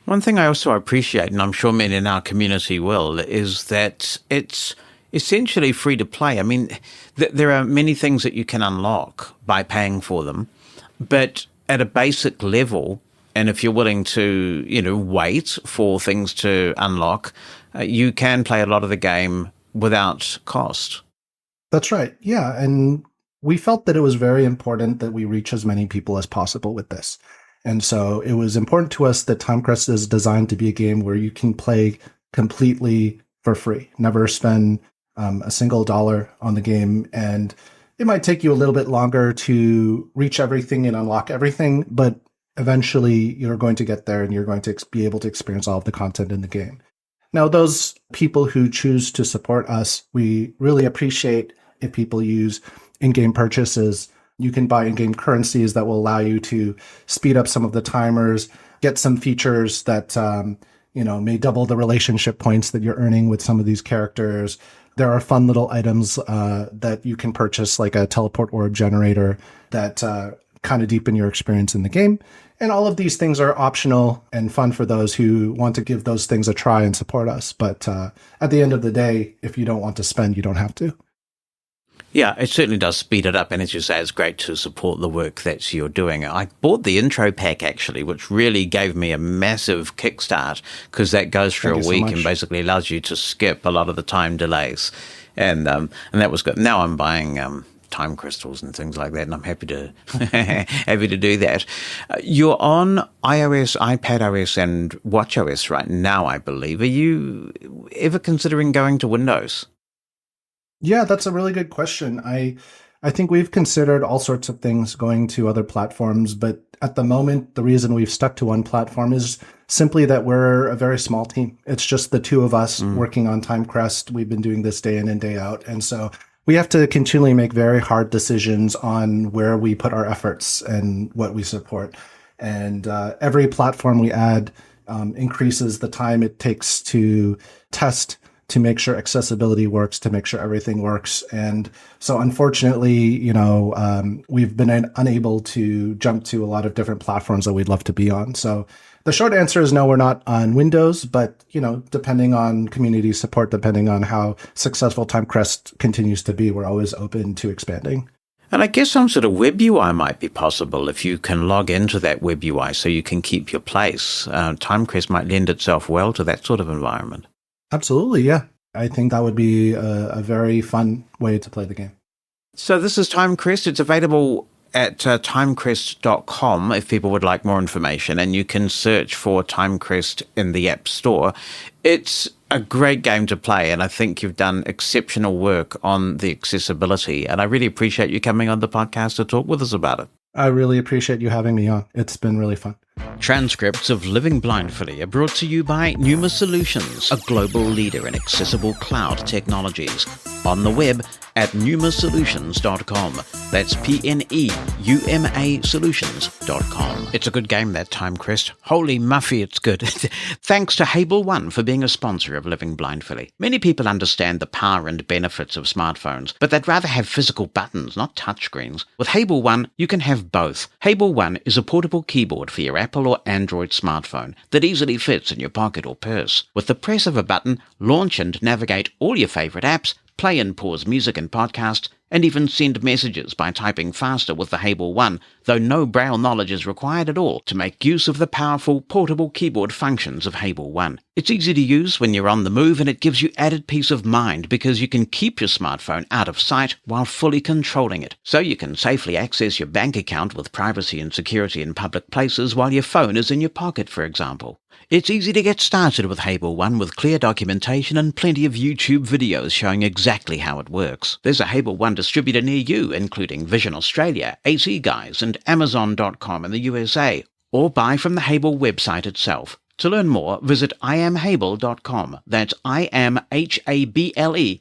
One thing I also appreciate, and I'm sure men in our community will, is that it's essentially free to play. I mean, there are many things that you can unlock by paying for them, but at a basic level, and if you're willing to, wait for things to unlock, you can play a lot of the game without cost. That's right. Yeah. And we felt that it was very important that we reach as many people as possible with this. And so it was important to us that Timecrest is designed to be a game where you can play completely for free, never spend a single dollar on the game. And it might take you a little bit longer to reach everything and unlock everything, but eventually you're going to get there and you're going to be able to experience all of the content in the game. Now, those people who choose to support us, we really appreciate if people use in-game purchases. You can buy in-game currencies that will allow you to speed up some of the timers, get some features that, may double the relationship points that you're earning with some of these characters. There are fun little items that you can purchase, like a teleport orb generator that kind of deepen your experience in the game. And all of these things are optional and fun for those who want to give those things a try and support us. But at the end of the day, if you don't want to spend, you don't have to. Yeah, it certainly does speed it up, and as you say, it's great to support the work that you're doing. I bought the intro pack, actually, which really gave me a massive kickstart, because that goes for a week and basically allows you to skip a lot of the time delays. And that was good. Now I'm buying time crystals and things like that, and I'm happy to happy to do that. You're on iOS, iPadOS, and watchOS right now, I believe. Are you ever considering going to Windows? Yeah, that's a really good question. I think we've considered all sorts of things going to other platforms, but at the moment, the reason we've stuck to one platform is simply that we're a very small team. It's just the two of us working on Timecrest. We've been doing this day in and day out. And so we have to continually make very hard decisions on where we put our efforts and what we support. And every platform we add increases the time it takes to test, to make sure accessibility works, to make sure everything works. And so unfortunately, we've been unable to jump to a lot of different platforms that we'd love to be on. So the short answer is no, we're not on Windows, but, depending on community support, depending on how successful Timecrest continues to be, we're always open to expanding. And I guess some sort of web UI might be possible if you can log into that web UI so you can keep your place. Timecrest might lend itself well to that sort of environment. Absolutely, yeah. I think that would be a very fun way to play the game. So this is Timecrest. It's available at timecrest.com if people would like more information, and you can search for Timecrest in the App Store. It's a great game to play, and I think you've done exceptional work on the accessibility, and I really appreciate you coming on the podcast to talk with us about it. I really appreciate you having me on. It's been really fun. Transcripts of Living Blindfully are brought to you by Pneuma Solutions, a global leader in accessible cloud technologies. On the web at pneumasolutions.com. That's PNEUMA solutions.com. It's a good game, that Timecrest. Holy muffy, it's good. Thanks to Hable One for being a sponsor of Living Blindfully. Many people understand the power and benefits of smartphones, but they'd rather have physical buttons, not touchscreens. With Hable One, you can have both. Hable One is a portable keyboard for your Apple or Android smartphone that easily fits in your pocket or purse. With the press of a button, launch and navigate all your favorite apps, play and pause music and podcasts, and even send messages by typing faster with the Hable One, though no Braille knowledge is required at all to make use of the powerful portable keyboard functions of Hable One. It's easy to use when you're on the move, and it gives you added peace of mind because you can keep your smartphone out of sight while fully controlling it. So you can safely access your bank account with privacy and security in public places while your phone is in your pocket, for example. It's easy to get started with Hable One with clear documentation and plenty of YouTube videos showing exactly how it works. There's a Hable One distributor near you, including Vision Australia, AC Guys, and Amazon.com in the USA, or buy from the Hable website itself. To learn more, visit iamhable.com. That's iamhable.com.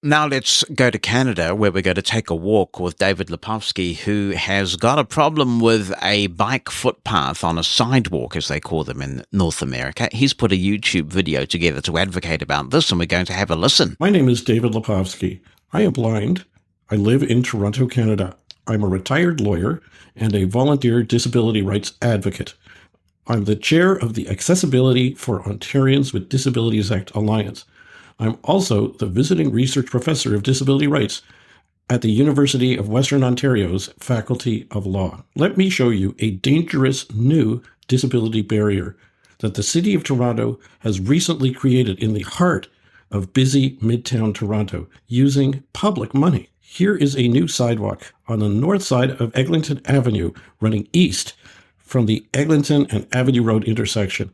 Now let's go to Canada, where we're going to take a walk with David Lepofsky, who has got a problem with a bike footpath on a sidewalk, as they call them in North America. He's put a YouTube video together to advocate about this, and we're going to have a listen. My name is David Lepofsky. I am blind. I live in Toronto, Canada. I'm a retired lawyer and a volunteer disability rights advocate. I'm the chair of the Accessibility for Ontarians with Disabilities Act Alliance. I'm also the visiting research professor of disability rights at the University of Western Ontario's Faculty of Law. Let me show you a dangerous new disability barrier that the City of Toronto has recently created in the heart of busy Midtown Toronto using public money. Here is a new sidewalk on the north side of Eglinton Avenue running east from the Eglinton and Avenue Road intersection.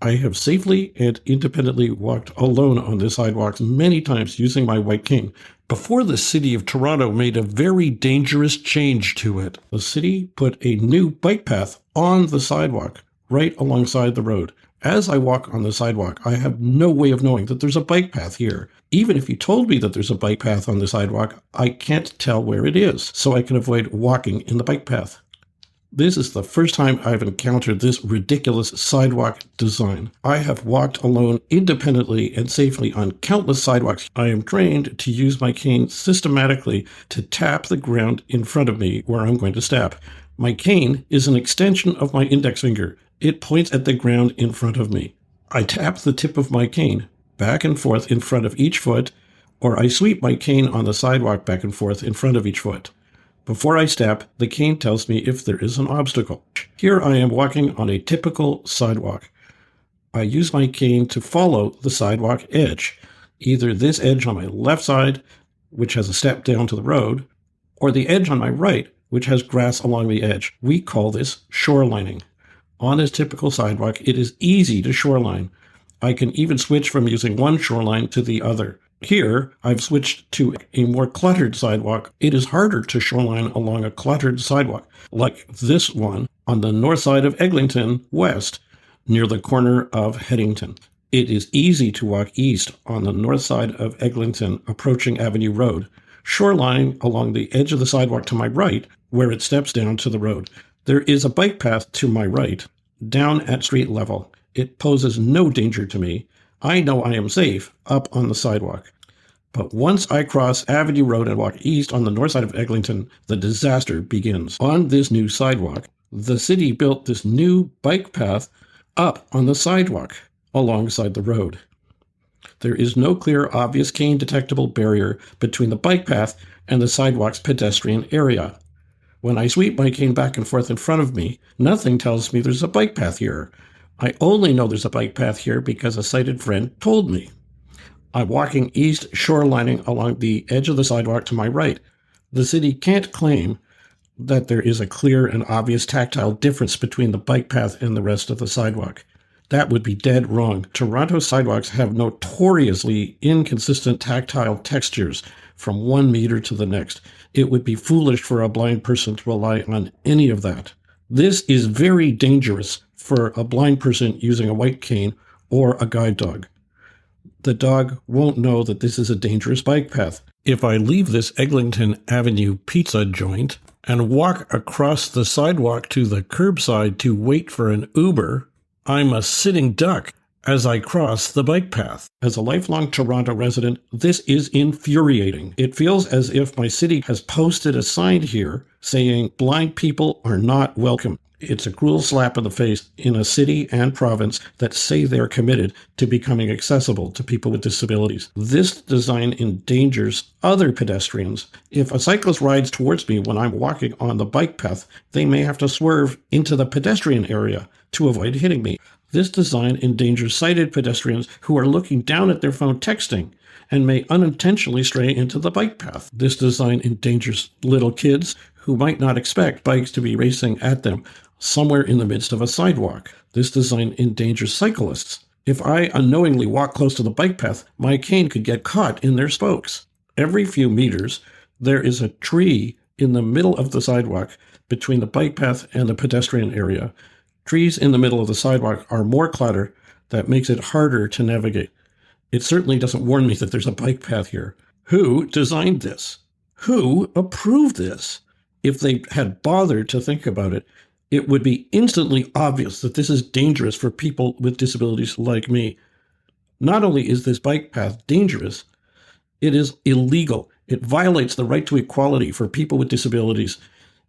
I have safely and independently walked alone on this sidewalk many times using my white cane before the City of Toronto made a very dangerous change to it. The city put a new bike path on the sidewalk right alongside the road. As I walk on the sidewalk, I have no way of knowing that there's a bike path here. Even if you told me that there's a bike path on the sidewalk, I can't tell where it is, so I can avoid walking in the bike path. This is the first time I've encountered this ridiculous sidewalk design. I have walked alone independently and safely on countless sidewalks. I am trained to use my cane systematically to tap the ground in front of me where I'm going to step. My cane is an extension of my index finger. It points at the ground in front of me. I tap the tip of my cane back and forth in front of each foot, or I sweep my cane on the sidewalk back and forth in front of each foot. Before I step, the cane tells me if there is an obstacle. Here I am walking on a typical sidewalk. I use my cane to follow the sidewalk edge, either this edge on my left side, which has a step down to the road, or the edge on my right, which has grass along the edge. We call this shorelining. On a typical sidewalk, it is easy to shoreline. I can even switch from using one shoreline to the other. Here, I've switched to a more cluttered sidewalk. It is harder to shoreline along a cluttered sidewalk, like this one on the north side of Eglinton West, near the corner of Headington. It is easy to walk east on the north side of Eglinton, approaching Avenue Road, shoreline along the edge of the sidewalk to my right, where it steps down to the road. There is a bike path to my right, down at street level. It poses no danger to me. I know I am safe up on the sidewalk. But once I cross Avenue Road and walk east on the north side of Eglinton, the disaster begins. On this new sidewalk, the city built this new bike path up on the sidewalk alongside the road. There is no clear, obvious cane-detectable barrier between the bike path and the sidewalk's pedestrian area. When I sweep my cane back and forth in front of me, nothing tells me there's a bike path here. I only know there's a bike path here because a sighted friend told me. I'm walking east, shorelining along the edge of the sidewalk to my right. The city can't claim that there is a clear and obvious tactile difference between the bike path and the rest of the sidewalk. That would be dead wrong. Toronto sidewalks have notoriously inconsistent tactile textures from one meter to the next. It would be foolish for a blind person to rely on any of that. This is very dangerous for a blind person using a white cane or a guide dog. The dog won't know that this is a dangerous bike path. If I leave this Eglinton Avenue pizza joint and walk across the sidewalk to the curbside to wait for an Uber, I'm a sitting duck as I cross the bike path. As a lifelong Toronto resident, this is infuriating. It feels as if my city has posted a sign here saying blind people are not welcome. It's a cruel slap in the face in a city and province that say they're committed to becoming accessible to people with disabilities. This design endangers other pedestrians. If a cyclist rides towards me when I'm walking on the bike path, they may have to swerve into the pedestrian area to avoid hitting me. This design endangers sighted pedestrians who are looking down at their phone texting and may unintentionally stray into the bike path. This design endangers little kids who might not expect bikes to be racing at them somewhere in the midst of a sidewalk. This design endangers cyclists. If I unknowingly walk close to the bike path, my cane could get caught in their spokes. Every few meters, there is a tree in the middle of the sidewalk between the bike path and the pedestrian area. Trees in the middle of the sidewalk are more clutter that makes it harder to navigate. It certainly doesn't warn me that there's a bike path here. Who designed this? Who approved this? If they had bothered to think about it, it would be instantly obvious that this is dangerous for people with disabilities like me. Not only is this bike path dangerous, it is illegal. It violates the right to equality for people with disabilities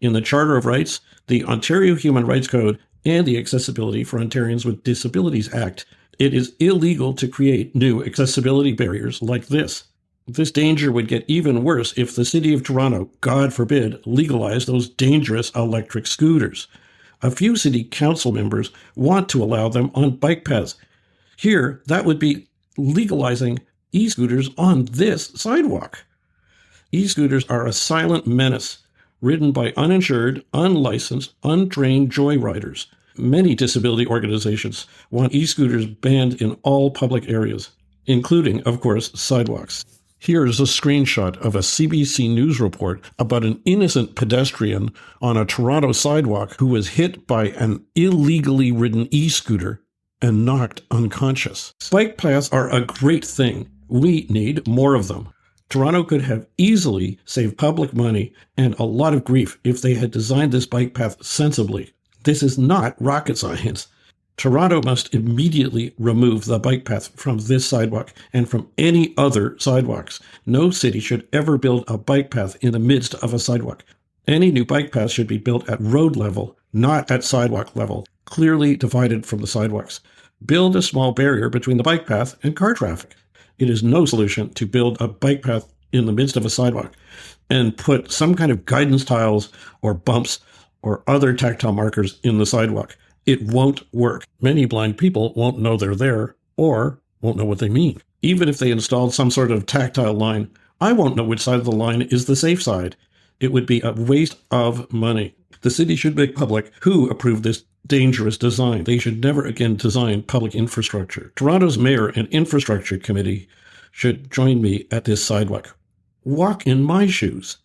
in the Charter of Rights, the Ontario Human Rights Code, and the Accessibility for Ontarians with Disabilities Act. It is illegal to create new accessibility barriers like this. This danger would get even worse if the City of Toronto, God forbid, legalized those dangerous electric scooters. A few city council members want to allow them on bike paths. Here, that would be legalizing e-scooters on this sidewalk. E-scooters are a silent menace, ridden by uninsured, unlicensed, untrained joyriders. Many disability organizations want e-scooters banned in all public areas, including, of course, sidewalks. Here's a screenshot of a CBC News report about an innocent pedestrian on a Toronto sidewalk who was hit by an illegally ridden e-scooter and knocked unconscious. Bike paths are a great thing. We need more of them. Toronto could have easily saved public money and a lot of grief if they had designed this bike path sensibly. This is not rocket science. Toronto must immediately remove the bike path from this sidewalk and from any other sidewalks. No city should ever build a bike path in the midst of a sidewalk. Any new bike path should be built at road level, not at sidewalk level, clearly divided from the sidewalks. Build a small barrier between the bike path and car traffic. It is no solution to build a bike path in the midst of a sidewalk and put some kind of guidance tiles or bumps or other tactile markers in the sidewalk. It won't work. Many blind people won't know they're there or won't know what they mean. Even if they installed some sort of tactile line, I won't know which side of the line is the safe side. It would be a waste of money. The city should make public who approved this dangerous design. They should never again design public infrastructure. Toronto's mayor and infrastructure committee should join me at this sidewalk. Walk in my shoes.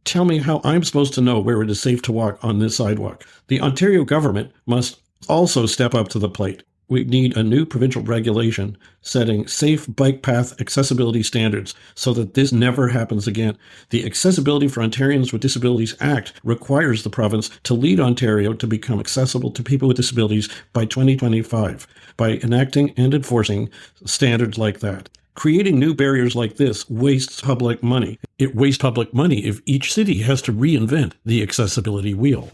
Tell me how I'm supposed to know where it is safe to walk on this sidewalk. The Ontario government must also step up to the plate. We need a new provincial regulation setting safe bike path accessibility standards so that this never happens again. The Accessibility for Ontarians with Disabilities Act requires the province to lead Ontario to become accessible to people with disabilities by 2025 by enacting and enforcing standards like that. Creating new barriers like this wastes public money. It wastes public money if each city has to reinvent the accessibility wheel.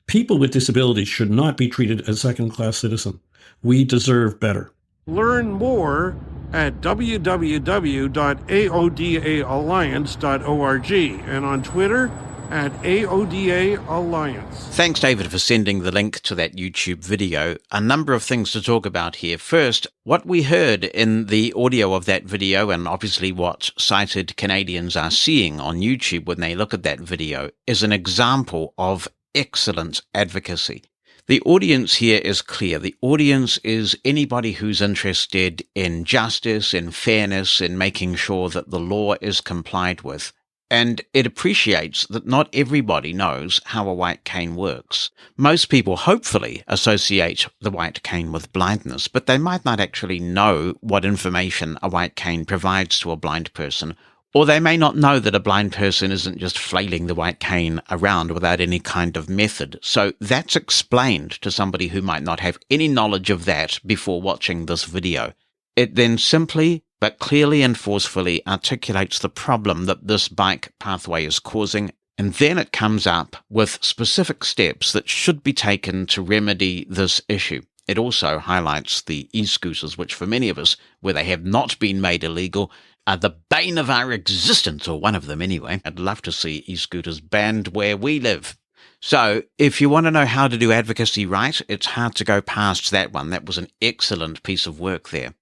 People with disabilities should not be treated as second-class citizens. We deserve better. Learn more at www.aodaalliance.org and on Twitter at AODA Alliance. Thanks, David, for sending the link to that YouTube video. A number of things to talk about here. First, what we heard in the audio of that video, and obviously what sighted Canadians are seeing on YouTube when they look at that video, is an example of excellent advocacy. The audience here is clear. The audience is anybody who's interested in justice, in fairness, in making sure that the law is complied with. And it appreciates that not everybody knows how a white cane works. Most people hopefully associate the white cane with blindness, but they might not actually know what information a white cane provides to a blind person. Or they may not know that a blind person isn't just flailing the white cane around without any kind of method. So that's explained to somebody who might not have any knowledge of that before watching this video. It then simply but clearly and forcefully articulates the problem that this bike pathway is causing, and then it comes up with specific steps that should be taken to remedy this issue. It also highlights the e-scooters, which for many of us, where they have not been made illegal, are the bane of our existence, or one of them anyway. I'd love to see e-scooters banned where we live. So if you want to know how to do advocacy right, it's hard to go past that one. That was an excellent piece of work there.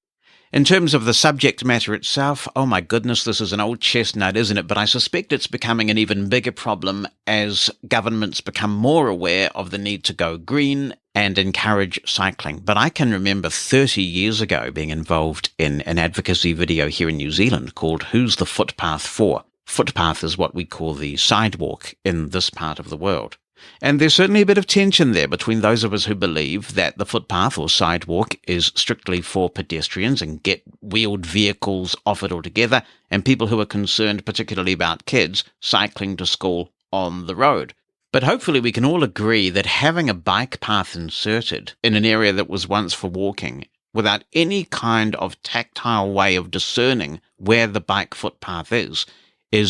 In terms of the subject matter itself, oh my goodness, this is an old chestnut, isn't it? But I suspect it's becoming an even bigger problem as governments become more aware of the need to go green and encourage cycling. But I can remember 30 years ago being involved in an advocacy video here in New Zealand called Who's the Footpath For? Footpath is what we call the sidewalk in this part of the world. And there's certainly a bit of tension there between those of us who believe that the footpath or sidewalk is strictly for pedestrians and get wheeled vehicles off it altogether, and people who are concerned particularly about kids cycling to school on the road. But hopefully we can all agree that having a bike path inserted in an area that was once for walking without any kind of tactile way of discerning where the bike footpath is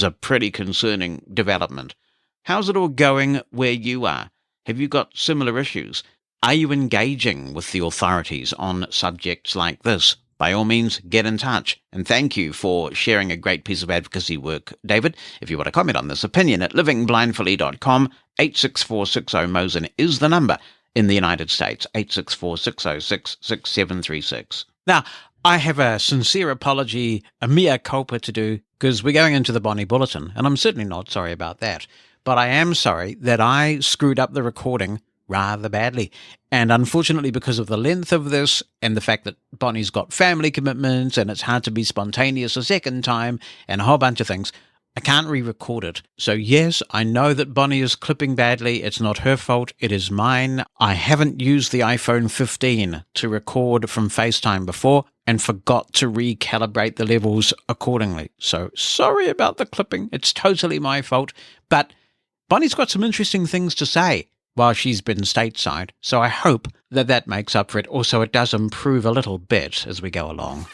a pretty concerning development. How's it all going where you are? Have you got similar issues? Are you engaging with the authorities on subjects like this? By all means, get in touch. And thank you for sharing a great piece of advocacy work, David. If you want to comment on this opinion at livingblindfully.com, 86460-MOSEN is the number in the United States, 864-606-6736. Now, I have a sincere apology, a mea culpa to do, because we're going into the Bonnie Bulletin, and I'm certainly not sorry about that. But I am sorry that I screwed up the recording rather badly. And unfortunately, because of the length of this and the fact that Bonnie's got family commitments and it's hard to be spontaneous a second time and a whole bunch of things, I can't re-record it. So yes, I know that Bonnie is clipping badly. It's not her fault. It is mine. I haven't used the iPhone 15 to record from FaceTime before and forgot to recalibrate the levels accordingly. So sorry about the clipping. It's totally my fault. But Bonnie's got some interesting things to say while she's been stateside, so I hope that that makes up for it. Also, it does improve a little bit as we go along.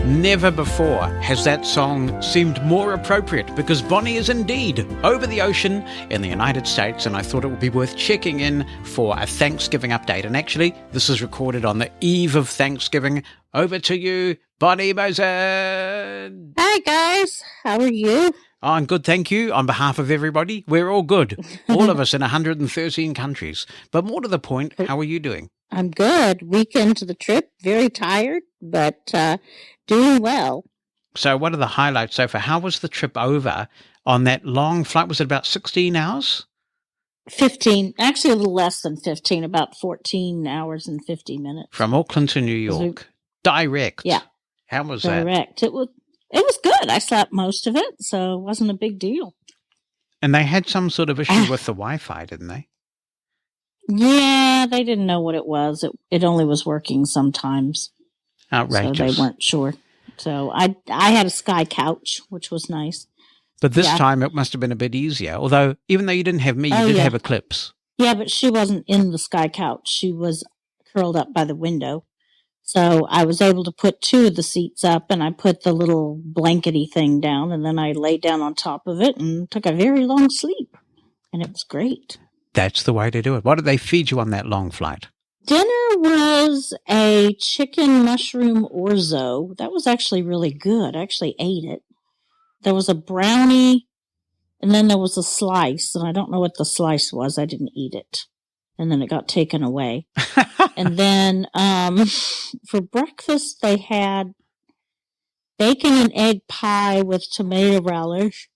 Never before has that song seemed more appropriate because Bonnie is indeed over the ocean in the United States, and I thought it would be worth checking in for a Thanksgiving update. And actually, this is recorded on the eve of Thanksgiving. Over to you, Bonnie Bulletin. Hi, guys. How are you? Oh, I'm good, thank you. On behalf of everybody, we're all good. All of us in 113 countries. But more to the point, how are you doing? I'm good. Weekend to the trip. Very tired, but doing well. So what are the highlights so far? How was the trip over on that long flight? Was it about 16 hours? 15. Actually, a little less than 15, about 14 hours and 50 minutes. From Auckland to New York. Direct. Yeah. How was that? Direct. It was good. I slept most of it, so it wasn't a big deal. And they had some sort of issue with the Wi-Fi, didn't they? Yeah, they didn't know what it was. It only was working sometimes. Outrageous. So they weren't sure. So I had a Sky Couch, which was nice. But this time it must have been a bit easier. Although, even though you didn't have me, you did have Eclipse. Yeah, but she wasn't in the Sky Couch. She was curled up by the window. So I was able to put two of the seats up, and I put the little blankety thing down, and then I laid down on top of it and took a very long sleep. And it was great. That's the way to do it. What did they feed you on that long flight? Dinner was a chicken mushroom orzo. That was actually really good. I actually ate it. There was a brownie, and then there was a slice, and I don't know what the slice was. I didn't eat it. And then it got taken away. And then for breakfast, they had bacon and egg pie with tomato relish,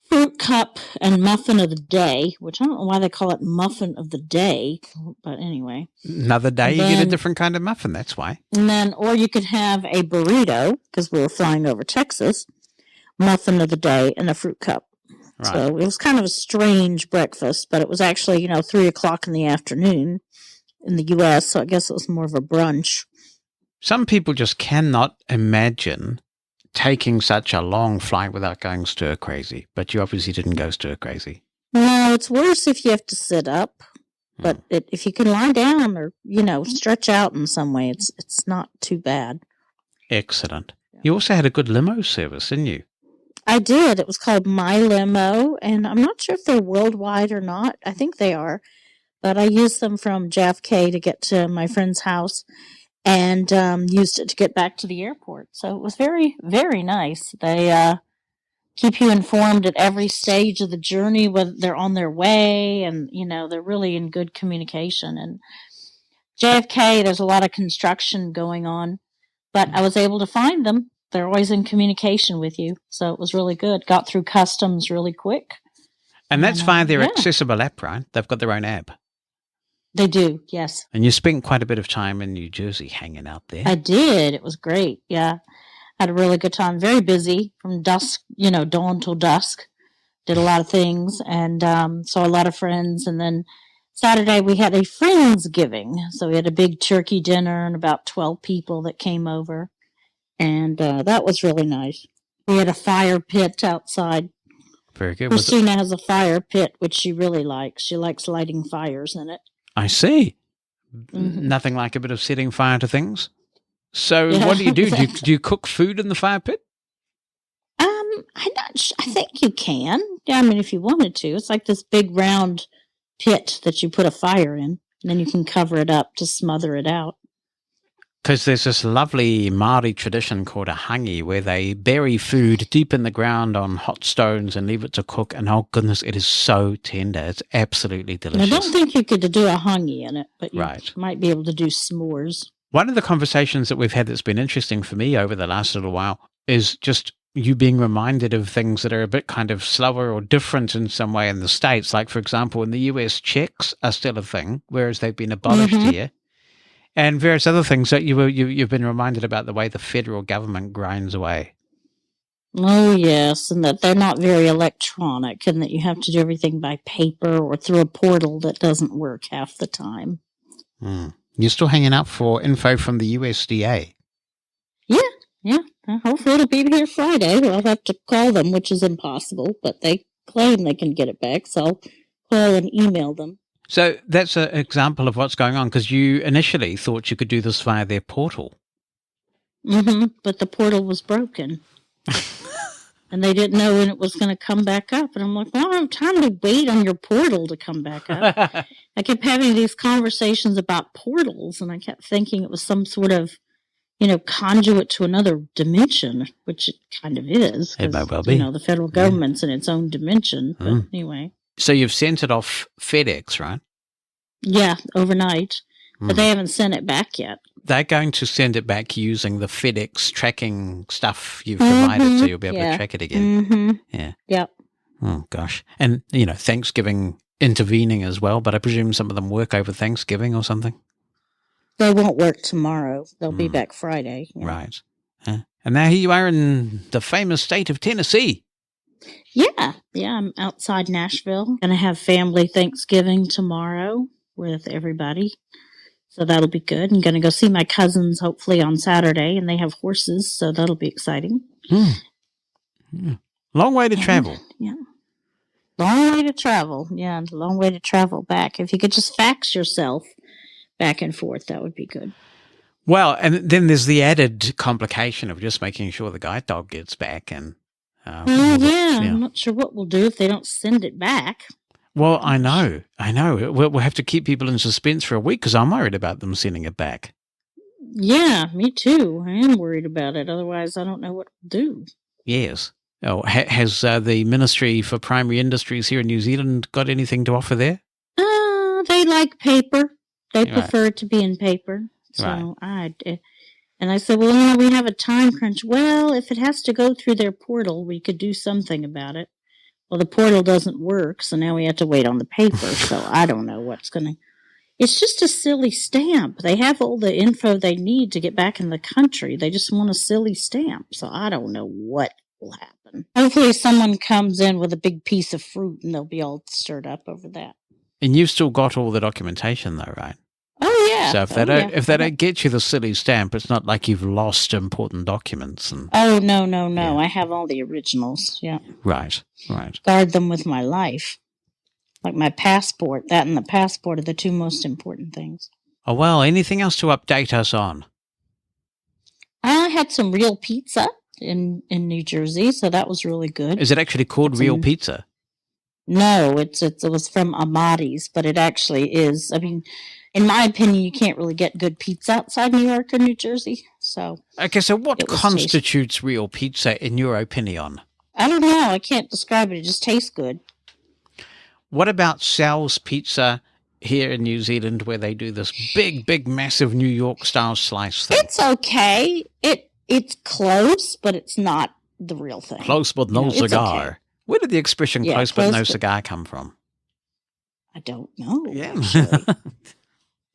fruit cup, and muffin of the day, which I don't know why they call it muffin of the day, but anyway. Another day, you get a different kind of muffin, that's why. And then, or you could have a burrito, because we were flying over Texas, muffin of the day, and a fruit cup. Right. So it was kind of a strange breakfast, but it was actually, 3 o'clock in the afternoon in the U.S., so I guess it was more of a brunch. Some people just cannot imagine taking such a long flight without going stir crazy, but you obviously didn't go stir crazy. No, it's worse if you have to sit up, but if you can lie down or, stretch out in some way, it's not too bad. Excellent. You also had a good limo service, didn't you? I did. It was called My Limo, and I'm not sure if they're worldwide or not. I think they are, but I used them from JFK to get to my friend's house and used it to get back to the airport. So it was very, very nice. They keep you informed at every stage of the journey, whether they're on their way, and, they're really in good communication. And JFK, there's a lot of construction going on, but I was able to find them. They're always in communication with you, so it was really good. Got through customs really quick. And that's via their accessible app, right? They've got their own app. They do, yes. And you spent quite a bit of time in New Jersey hanging out there. I did. It was great, yeah. Had a really good time. Very busy from dusk, dawn till dusk. Did a lot of things and saw a lot of friends. And then Saturday we had a Friendsgiving. So we had a big turkey dinner and about 12 people that came over. And that was really nice. We had a fire pit outside. Very good. Christina has a fire pit, which she really likes. She likes lighting fires in it. I see. Mm-hmm. Nothing like a bit of setting fire to things. So what do you do? Do you cook food in the fire pit? I think you can. Yeah, I mean, if you wanted to. It's like this big round pit that you put a fire in, and then you can cover it up to smother it out. Because there's this lovely Māori tradition called a hangi where they bury food deep in the ground on hot stones and leave it to cook. And oh goodness, it is so tender. It's absolutely delicious. I don't think you could do a hangi in it, but you might be able to do s'mores. One of the conversations that we've had that's been interesting for me over the last little while is just you being reminded of things that are a bit kind of slower or different in some way in the States. Like, for example, in the US, checks are still a thing, whereas they've been abolished here. And various other things that you've been reminded about the way the federal government grinds away. Oh, yes, and that they're not very electronic and that you have to do everything by paper or through a portal that doesn't work half the time. You're still hanging out for info from the USDA? Yeah. Hopefully it'll be here Friday. I'll have to call them, which is impossible, but they claim they can get it back, so I'll call and email them. So that's an example of what's going on, because you initially thought you could do this via their portal. But the portal was broken. And they didn't know when it was going to come back up. And I'm like, well, I don't have time to wait on your portal to come back up. I kept having these conversations about portals, and I kept thinking it was some sort of, conduit to another dimension, which it kind of is. It might well be. The federal government's in its own dimension. But anyway. So you've sent it off FedEx, right? Yeah, overnight. But they haven't sent it back yet. They're going to send it back using the FedEx tracking stuff you've provided, so you'll be able to track it again. Yeah. Yep. Oh, gosh. And, Thanksgiving intervening as well, but I presume some of them work over Thanksgiving or something? They won't work tomorrow. They'll be back Friday. Yeah. Right. And now here you are in the famous state of Tennessee. Yeah, I'm outside Nashville. Going to have family Thanksgiving tomorrow with everybody. So that'll be good. I'm going to go see my cousins hopefully on Saturday, and they have horses, so that'll be exciting. Long way to travel. Yeah. Long way to travel. Yeah, long way to travel back. If you could just fax yourself back and forth, that would be good. Well, and then there's the added complication of just making sure the guide dog gets back. And I'm not sure what we'll do if they don't send it back. Well, I know. We'll have to keep people in suspense for a week because I'm worried about them sending it back. Yeah, me too. I am worried about it. Otherwise, I don't know what to do. Yes. Oh, has the Ministry for Primary Industries here in New Zealand got anything to offer there? They like paper. They prefer it to be in paper. So right. And I said, well, we have a time crunch. Well, if it has to go through their portal, we could do something about it. Well, the portal doesn't work, so now we have to wait on the paper. So I don't know what's going to... It's just a silly stamp. They have all the info they need to get back in the country. They just want a silly stamp. So I don't know what will happen. Hopefully someone comes in with a big piece of fruit and they'll be all stirred up over that. And you've still got all the documentation though, right? Oh, yeah. So if they don't get you the silly stamp, it's not like you've lost important documents. Oh, no. Yeah. I have all the originals, yeah. Right. Guard them with my life. Like my passport. That and the passport are the two most important things. Oh, well, anything else to update us on? I had some real pizza in New Jersey, so that was really good. Is it actually called real pizza? No, it was from Amati's, but it actually is. I mean, in my opinion, you can't really get good pizza outside New York or New Jersey. So what constitutes real pizza in your opinion? I don't know. I can't describe it. It just tastes good. What about Sal's Pizza here in New Zealand where they do this big, massive New York-style slice thing? It's okay. It's close, but it's not the real thing. Close but no cigar. Okay. Where did the expression close but no cigar come from? I don't know. Yeah.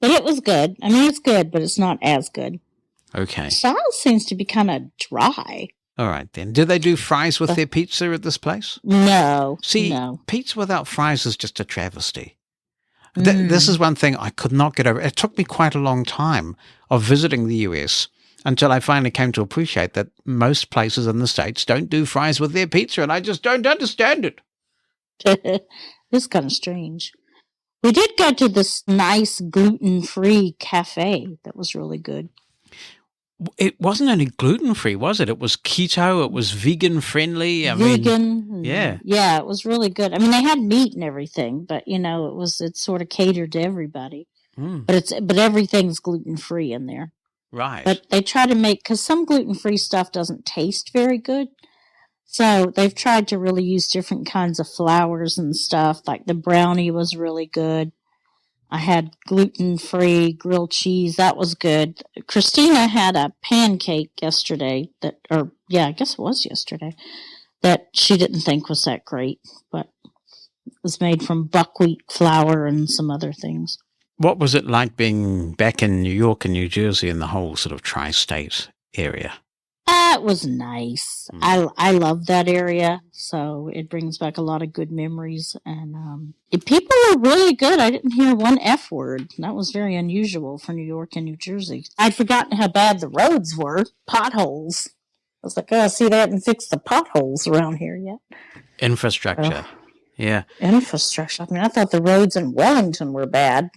But it was good. I mean, it's good, but it's not as good. Okay. Sal seems to be kind of dry. All right, then. Do they do fries with their pizza at this place? No. See, no. Pizza without fries is just a travesty. This is one thing I could not get over. It took me quite a long time of visiting the US until I finally came to appreciate that most places in the States don't do fries with their pizza, and I just don't understand it. It's kind of strange. We did go to this nice gluten-free cafe that was really good. It wasn't only gluten-free, was it? It was keto. It was vegan-friendly. Vegan. Yeah. Yeah, it was really good. I mean, they had meat and everything, but, it sort of catered to everybody. Mm. But everything's gluten-free in there. Right. But they try to because some gluten-free stuff doesn't taste very good. So they've tried to really use different kinds of flours and stuff. Like the brownie was really good. I had gluten-free grilled cheese. That was good. Christina had a pancake yesterday I guess it was yesterday, that she didn't think was that great, but it was made from buckwheat flour and some other things. What was it like being back in New York and New Jersey and the whole sort of tri-state area? It was nice. I love that area, so it brings back a lot of good memories. And people were really good. I didn't hear one F word. That was very unusual for New York and New Jersey. I'd forgotten how bad the roads were. Potholes. I was like, see, they haven't fixed the potholes around here yet. Infrastructure. Yeah. Infrastructure. I mean, I thought the roads in Wellington were bad.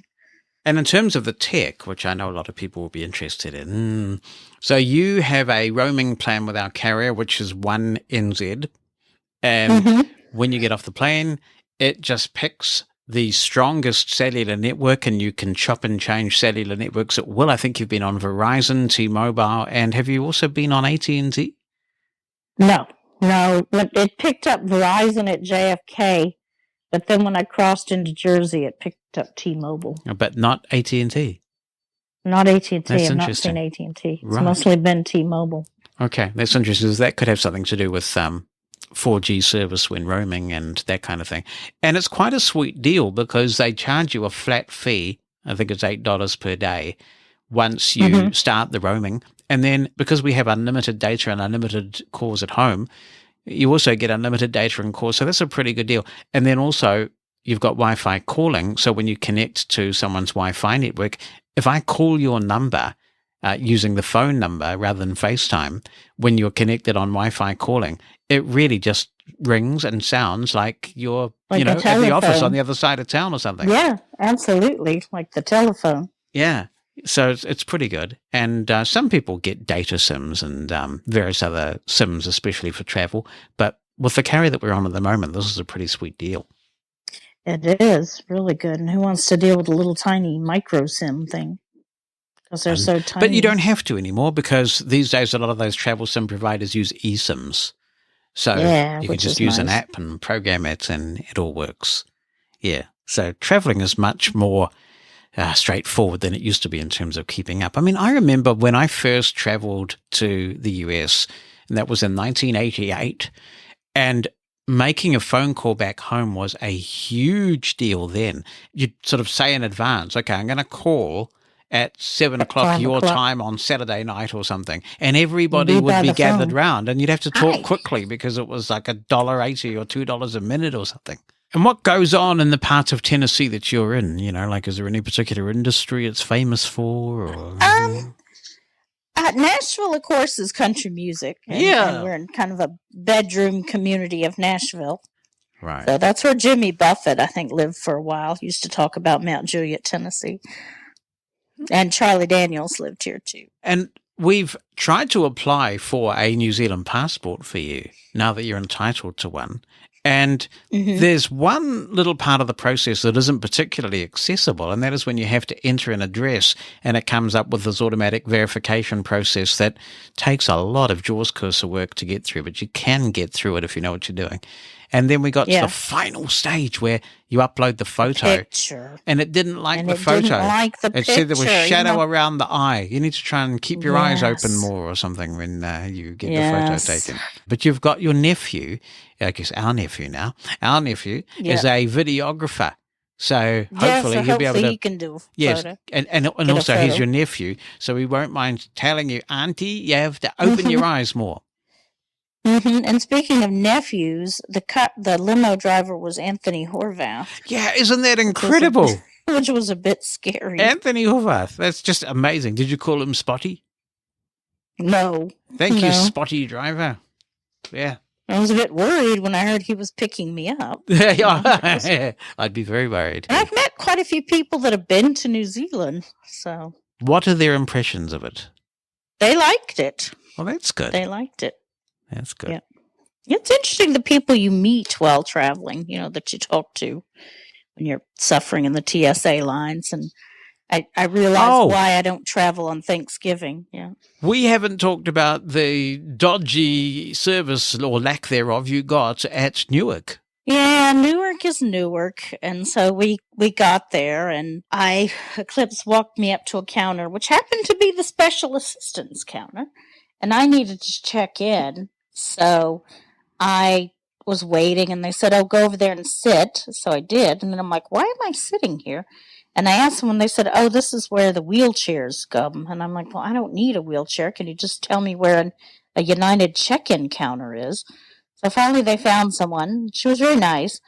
And in terms of the tech, which I know a lot of people will be interested in, so you have a roaming plan with our carrier, which is 1NZ. And when you get off the plane, it just picks the strongest cellular network, and you can chop and change cellular networks at will. I think you've been on Verizon, T-Mobile, and have you also been on AT&T? No, but it picked up Verizon at JFK. But then when I crossed into Jersey, it picked up T-Mobile. But not AT&T? Not AT&T. That's I've not seen AT&T. It's right. mostly been T-Mobile. Okay, that's interesting. That could have something to do with 4G service when roaming and that kind of thing. And it's quite a sweet deal because they charge you a flat fee, I think it's $8 per day, once you start the roaming. And then because we have unlimited data and unlimited calls at home, you also get unlimited data and calls, so that's a pretty good deal. And then also, you've got Wi-Fi calling, so when you connect to someone's Wi-Fi network, if I call your number using the phone number rather than FaceTime, when you're connected on Wi-Fi calling, it really just rings and sounds like you're at the office on the other side of town or something. Yeah, absolutely, like the telephone. Yeah. So it's pretty good. And some people get data SIMs and various other SIMs, especially for travel. But with the carrier that we're on at the moment, this is a pretty sweet deal. It is really good. And who wants to deal with a little tiny micro sim thing? Because they're so tiny. But you don't have to anymore, because these days a lot of those travel sim providers use eSIMs. So you can just use an app and program it and it all works. Yeah. So traveling is much more straightforward than it used to be in terms of keeping up. I mean, I remember when I first traveled to the US, and that was in 1988, and making a phone call back home was a huge deal then. You'd sort of say in advance, okay, I'm going to call at 7 o'clock your time on Saturday night or something, and everybody would be gathered round, and you'd have to talk quickly because it was like $1.80 or $2 a minute or something. And what goes on in the parts of Tennessee that you're in? You know, like, is there any particular industry it's famous for? Or? Nashville, of course, is country music. And we're in kind of a bedroom community of Nashville. Right. So that's where Jimmy Buffett, I think, lived for a while. He used to talk about Mount Juliet, Tennessee. And Charlie Daniels lived here, too. And we've tried to apply for a New Zealand passport for you now that you're entitled to one. And there's one little part of the process that isn't particularly accessible, and that is when you have to enter an address and it comes up with this automatic verification process that takes a lot of JAWS cursor work to get through, but you can get through it if you know what you're doing. And then we got to the final stage where you upload the photo. And it didn't like the photo. It said there was shadow around the eye. You need to try and keep your eyes open more or something when you get the photo taken. But you've got your nephew, I guess our nephew now. Our nephew is a videographer. So hopefully he'll be able to. He can do photo. And also he's your nephew, so he won't mind telling you, Auntie, you have to open your eyes more. And speaking of nephews, the limo driver was Anthony Horvath. Yeah, isn't that incredible? Which was a bit scary. Anthony Horvath, that's just amazing. Did you call him Spotty? No. Thank you, Spotty driver. Yeah. I was a bit worried when I heard he was picking me up. I'd be very worried. And I've met quite a few people that have been to New Zealand. So, what are their impressions of it? They liked it. Well, that's good. They liked it. That's good. Yeah. It's interesting the people you meet while traveling, that you talk to when you're suffering in the TSA lines. And I realize why I don't travel on Thanksgiving. Yeah. We haven't talked about the dodgy service or lack thereof you got at Newark. Yeah, Newark is Newark. And so we got there, and Eclipse walked me up to a counter, which happened to be the special assistance counter. And I needed to check in. So I was waiting, and they said, go over there and sit. So I did. And then I'm like, why am I sitting here? And I asked them, and they said, this is where the wheelchairs come. And I'm like, well, I don't need a wheelchair. Can you just tell me where a United check-in counter is? So finally they found someone. She was very nice.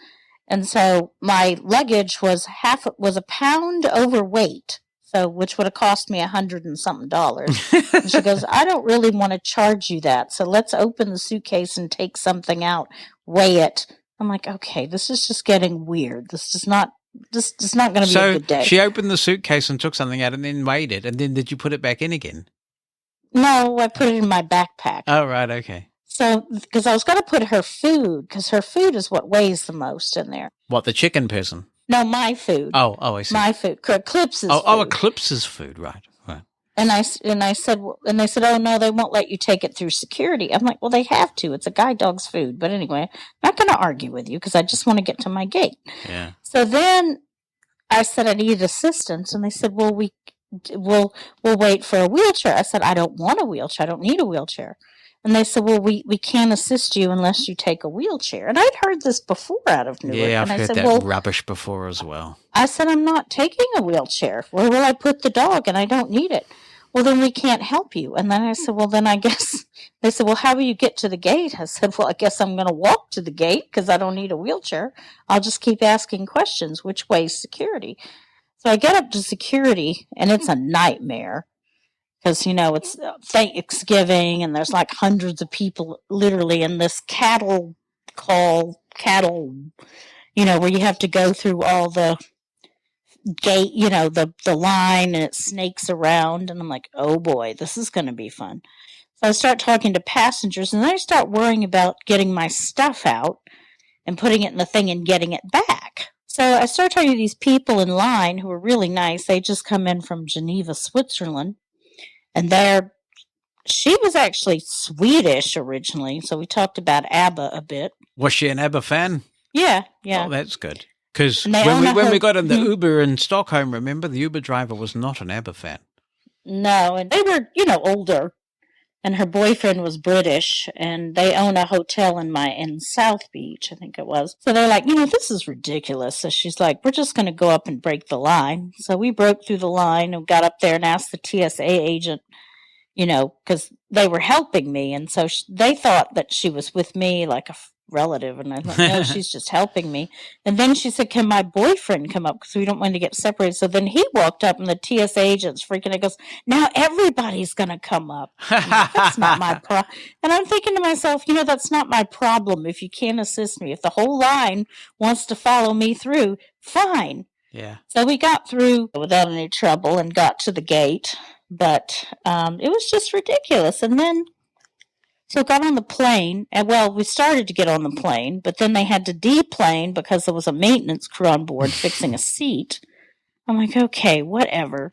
And so my luggage was a pound overweight. So, which would have cost me $100 and something. And she goes, I don't really want to charge you that. So let's open the suitcase and take something out, weigh it. I'm like, okay, this is just getting weird. This is not going to be a good day. So she opened the suitcase and took something out and then weighed it. And then did you put it back in again? No, I put it in my backpack. Oh, right. Okay. So, because I was going to put her food, because her food is what weighs the most in there. What, the chicken person? No, my food. Oh, I see. My food. Eclipse's food. Oh, Eclipse's food, right. And I said, they said, oh, no, they won't let you take it through security. I'm like, well, they have to. It's a guide dog's food. But anyway, I'm not going to argue with you because I just want to get to my gate. Yeah. So then I said I needed assistance. And they said, well, we'll wait for a wheelchair. I said, I don't want a wheelchair. I don't need a wheelchair. And they said, well, we can't assist you unless you take a wheelchair. And I'd heard this before out of Newark. Yeah, I've and I heard said, that rubbish before as well. I said, I'm not taking a wheelchair. Where will I put the dog? And I don't need it. Well, then we can't help you. And then I said, well, then I guess. They said, well, how will you get to the gate? I said, well, I guess I'm going to walk to the gate because I don't need a wheelchair. I'll just keep asking questions. Which way's security? So I get up to security, and it's a nightmare. Because, it's Thanksgiving, and there's like hundreds of people literally in this cattle, where you have to go through all the gate, the line, and it snakes around. And I'm like, oh boy, this is going to be fun. So I start talking to passengers, and then I start worrying about getting my stuff out and putting it in the thing and getting it back. So I started talking to these people in line who were really nice. They just come in from Geneva, Switzerland. And she was actually Swedish originally. So we talked about ABBA a bit. Was she an ABBA fan? Yeah, yeah. Oh, that's good. Because when we got in the Uber in Stockholm, remember, the Uber driver was not an ABBA fan. No, and they were, older. And her boyfriend was British, and they own a hotel in South Beach, I think it was. So they're like, this is ridiculous. So she's like, we're just going to go up and break the line. So we broke through the line and got up there and asked the TSA agent, because they were helping me. And so they thought that she was with me like a relative. And I thought, no, she's just helping me. And then she said, can my boyfriend come up? Because we don't want to get separated. So then he walked up and the TSA agent's freaking out. Goes, now everybody's going to come up. Like, that's not my problem. And I'm thinking to myself, that's not my problem if you can't assist me. If the whole line wants to follow me through, fine. Yeah. So we got through without any trouble and got to the gate. But it was just ridiculous. And then, so got on the plane, and we started to get on the plane, but then they had to deplane because there was a maintenance crew on board fixing a seat. I'm like, okay, whatever.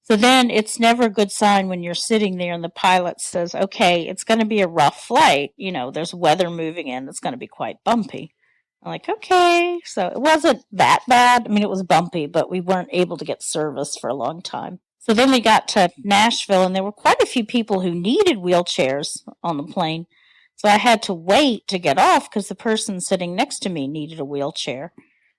So then it's never a good sign when you're sitting there and the pilot says, okay, it's going to be a rough flight. There's weather moving in. It's going to be quite bumpy. I'm like, okay. So it wasn't that bad. I mean, it was bumpy, but we weren't able to get service for a long time. So then we got to Nashville, and there were quite a few people who needed wheelchairs on the plane. So I had to wait to get off because the person sitting next to me needed a wheelchair.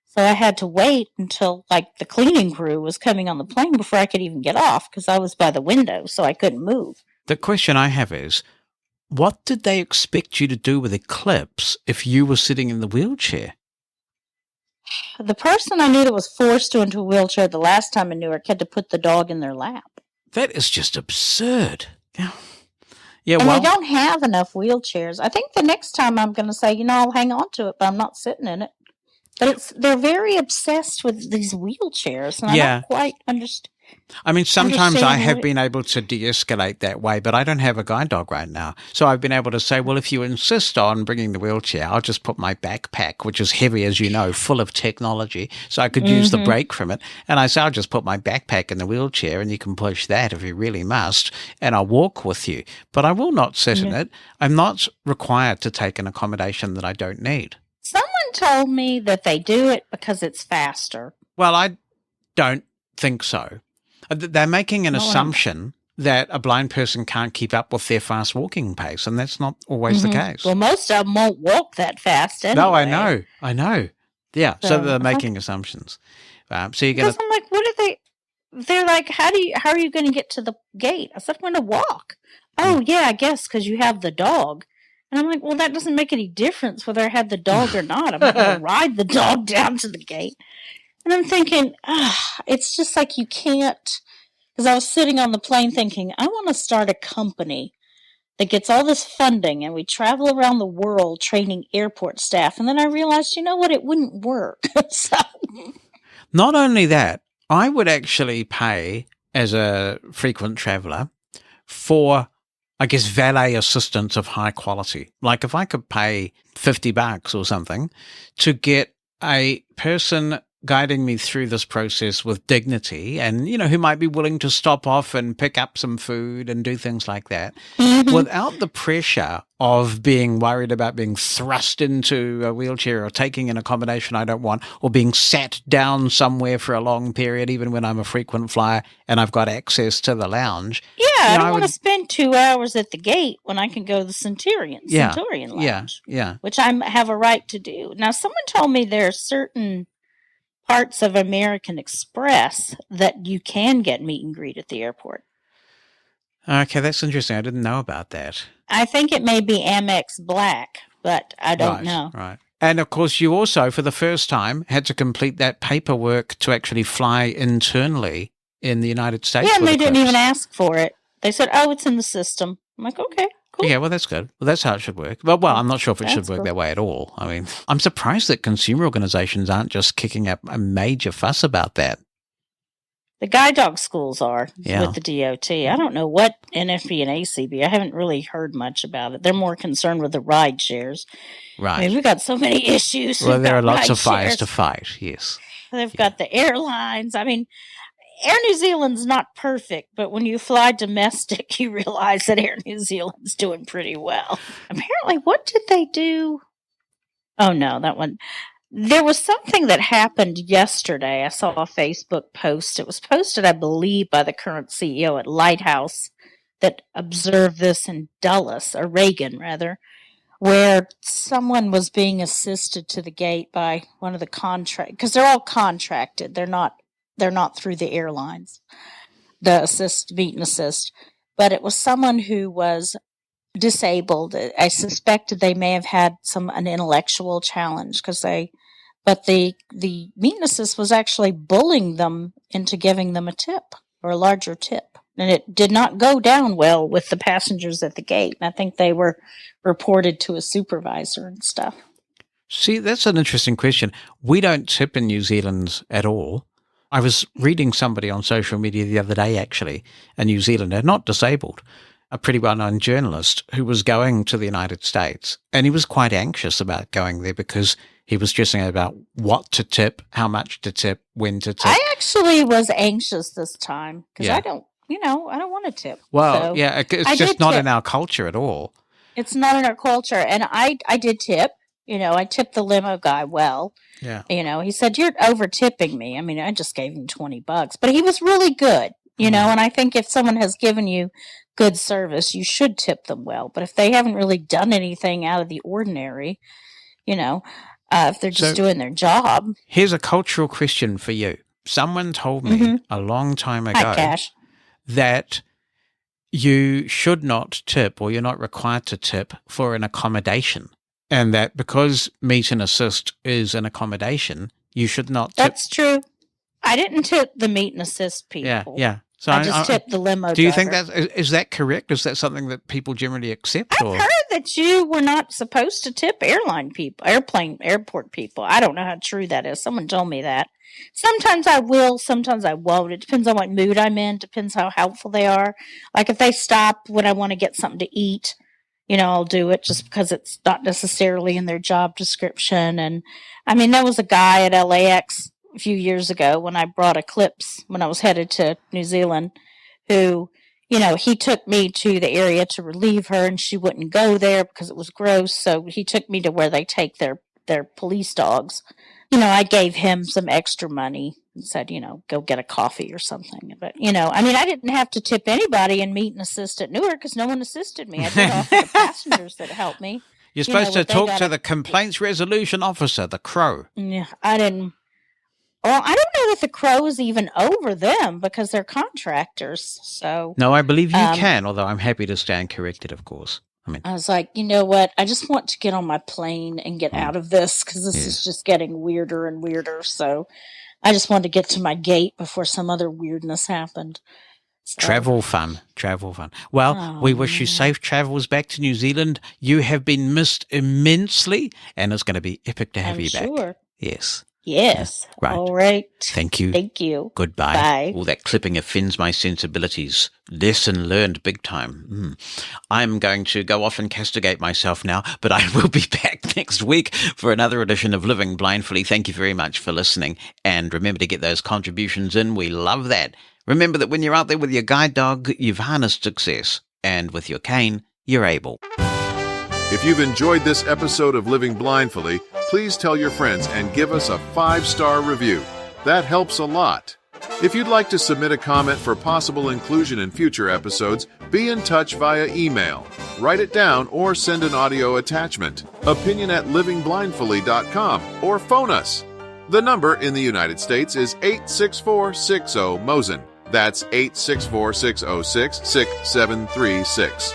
So I had to wait until, the cleaning crew was coming on the plane before I could even get off because I was by the window, so I couldn't move. The question I have is, what did they expect you to do with Eclipse if you were sitting in the wheelchair? The person I knew that was forced into a wheelchair the last time I knew her had to put the dog in their lap. That is just absurd. Yeah, and they don't have enough wheelchairs. I think the next time I'm going to say, I'll hang on to it, but I'm not sitting in it. But they're very obsessed with these wheelchairs, and I don't quite understand. I mean, sometimes I have been able to de-escalate that way, but I don't have a guide dog right now. So I've been able to say, well, if you insist on bringing the wheelchair, I'll just put my backpack, which is heavy, as you know, full of technology, so I could use the brake from it. And I say, I'll just put my backpack in the wheelchair and you can push that if you really must, and I'll walk with you. But I will not sit in it. I'm not required to take an accommodation that I don't need. Someone told me that they do it because it's faster. Well, I don't think so. They're making an assumption that a blind person can't keep up with their fast walking pace, and that's not always the case. Well, most of them won't walk that fast anyway. No, I know. Yeah, so they're making assumptions. So you're going to... I'm like, what are they... They're like, how are you going to get to the gate? I said, I'm going to walk. Oh, yeah, I guess, because you have the dog. And I'm like, well, that doesn't make any difference whether I have the dog or not. I'm not going to ride the dog down to the gate. And I'm thinking, it's just like you can't, because I was sitting on the plane thinking, I want to start a company that gets all this funding and we travel around the world training airport staff. And then I realized, you know what, it wouldn't work. So. Not only that, I would actually pay as a frequent traveler for, I guess, valet assistance of high quality. Like if I could pay $50 or something to get a person guiding me through this process with dignity and, who might be willing to stop off and pick up some food and do things like that without the pressure of being worried about being thrust into a wheelchair or taking an accommodation I don't want or being sat down somewhere for a long period, even when I'm a frequent flyer and I've got access to the lounge. Yeah, I don't want to spend 2 hours at the gate when I can go to the Centurion Lounge, which I have a right to do. Now, someone told me there are certain parts of American Express that you can get meet and greet at the airport. Okay, that's interesting. I didn't know about that. I think it may be Amex Black, but I don't know. Right. And, of course, you also, for the first time, had to complete that paperwork to actually fly internally in the United States. Yeah, and they didn't even ask for it. They said, it's in the system. I'm like, okay. Cool. Yeah, well, that's good. Well, that's how it should work. Well, I'm not sure if it should work that way at all. I mean, I'm surprised that consumer organizations aren't just kicking up a major fuss about that. The guide dog schools are Yeah. with the DOT. I don't know what NFB and ACB. I haven't really heard much about it. They're more concerned with the ride shares. Right. I mean, we've got so many issues. Well, We've there are got lots ride of fires shares. to fight, yes. They've got the airlines. I mean, Air New Zealand's not perfect, but when you fly domestic, you realize that Air New Zealand's doing pretty well. Apparently, what did they do? Oh, no, that one. There was something that happened yesterday. I saw a Facebook post. It was posted, I believe, by the current CEO at Lighthouse that observed this in Dulles, or Reagan, rather, where someone was being assisted to the gate by one of the contract, because they're all contracted. They're not through the airlines, the meet and assist. But it was someone who was disabled. I suspected they may have had an intellectual challenge but the meet and assist was actually bullying them into giving them a tip or a larger tip. And it did not go down well with the passengers at the gate. And I think they were reported to a supervisor and stuff. See, that's an interesting question. We don't tip in New Zealand at all. I was reading somebody on social media the other day, actually, a New Zealander, not disabled, a pretty well-known journalist who was going to the United States. And he was quite anxious about going there because he was stressing about what to tip, how much to tip, when to tip. I actually was anxious this time because Yeah. I don't want to tip. Well, So yeah, it's I just did not tip. in our culture at all. It's not in our culture. And I did tip. I tipped the limo guy well. Yeah. He said, "You're over tipping me." I mean, I just gave him $20, but he was really good, and I think if someone has given you good service, you should tip them well. But if they haven't really done anything out of the ordinary, if they're just doing their job. Here's a cultural question for you. Someone told me a long time ago Hi, Cash. that you should not tip, or you're not required to tip for an accommodation. And that because meet and assist is an accommodation, you should not tip. That's true. I didn't tip the meet and assist people. Yeah. So I just tipped the limo Do you driver. think is that correct? Is that something that people generally accept? I've heard that you were not supposed to tip airport people. I don't know how true that is. Someone told me that. Sometimes I will, sometimes I won't. It depends on what mood I'm in. Depends how helpful they are. Like if they stop when I want to get something to eat, I'll do it just because it's not necessarily in their job description. And I mean, there was a guy at LAX a few years ago when I brought Eclipse when I was headed to New Zealand who, he took me to the area to relieve her and she wouldn't go there because it was gross. So he took me to where they take their police dogs. I gave him some extra money and said, go get a coffee or something. But, I didn't have to tip anybody and meet and assist at Newark because no one assisted me. I did offer the passengers that helped me. You're supposed to talk to the complaints resolution officer, the Crow. Yeah, I didn't. Well, I don't know that the Crow is even over them because they're contractors. So No, I believe you can, although I'm happy to stand corrected, of course. I was like, you know what? I just want to get on my plane and get out of this because this is just getting weirder and weirder. So I just wanted to get to my gate before some other weirdness happened. So. Travel fun. Well, we wish you safe travels back to New Zealand. You have been missed immensely, and it's going to be epic to have you back. Sure. Yes. Yes. Right. All right. Thank you. Thank you. Goodbye. Bye. All that clipping offends my sensibilities. Lesson learned big time. I'm going to go off and castigate myself now, but I will be back next week for another edition of Living Blindfully. Thank you very much for listening. And remember to get those contributions in. We love that. Remember that when you're out there with your guide dog, you've harnessed success. And with your cane, you're able. If you've enjoyed this episode of Living Blindfully, please tell your friends and give us a 5-star review. That helps a lot. If you'd like to submit a comment for possible inclusion in future episodes, be in touch via email. Write it down or send an audio attachment. opinion@livingblindfully.com or phone us. The number in the United States is 86460-MOSEN. That's 864-606-6736.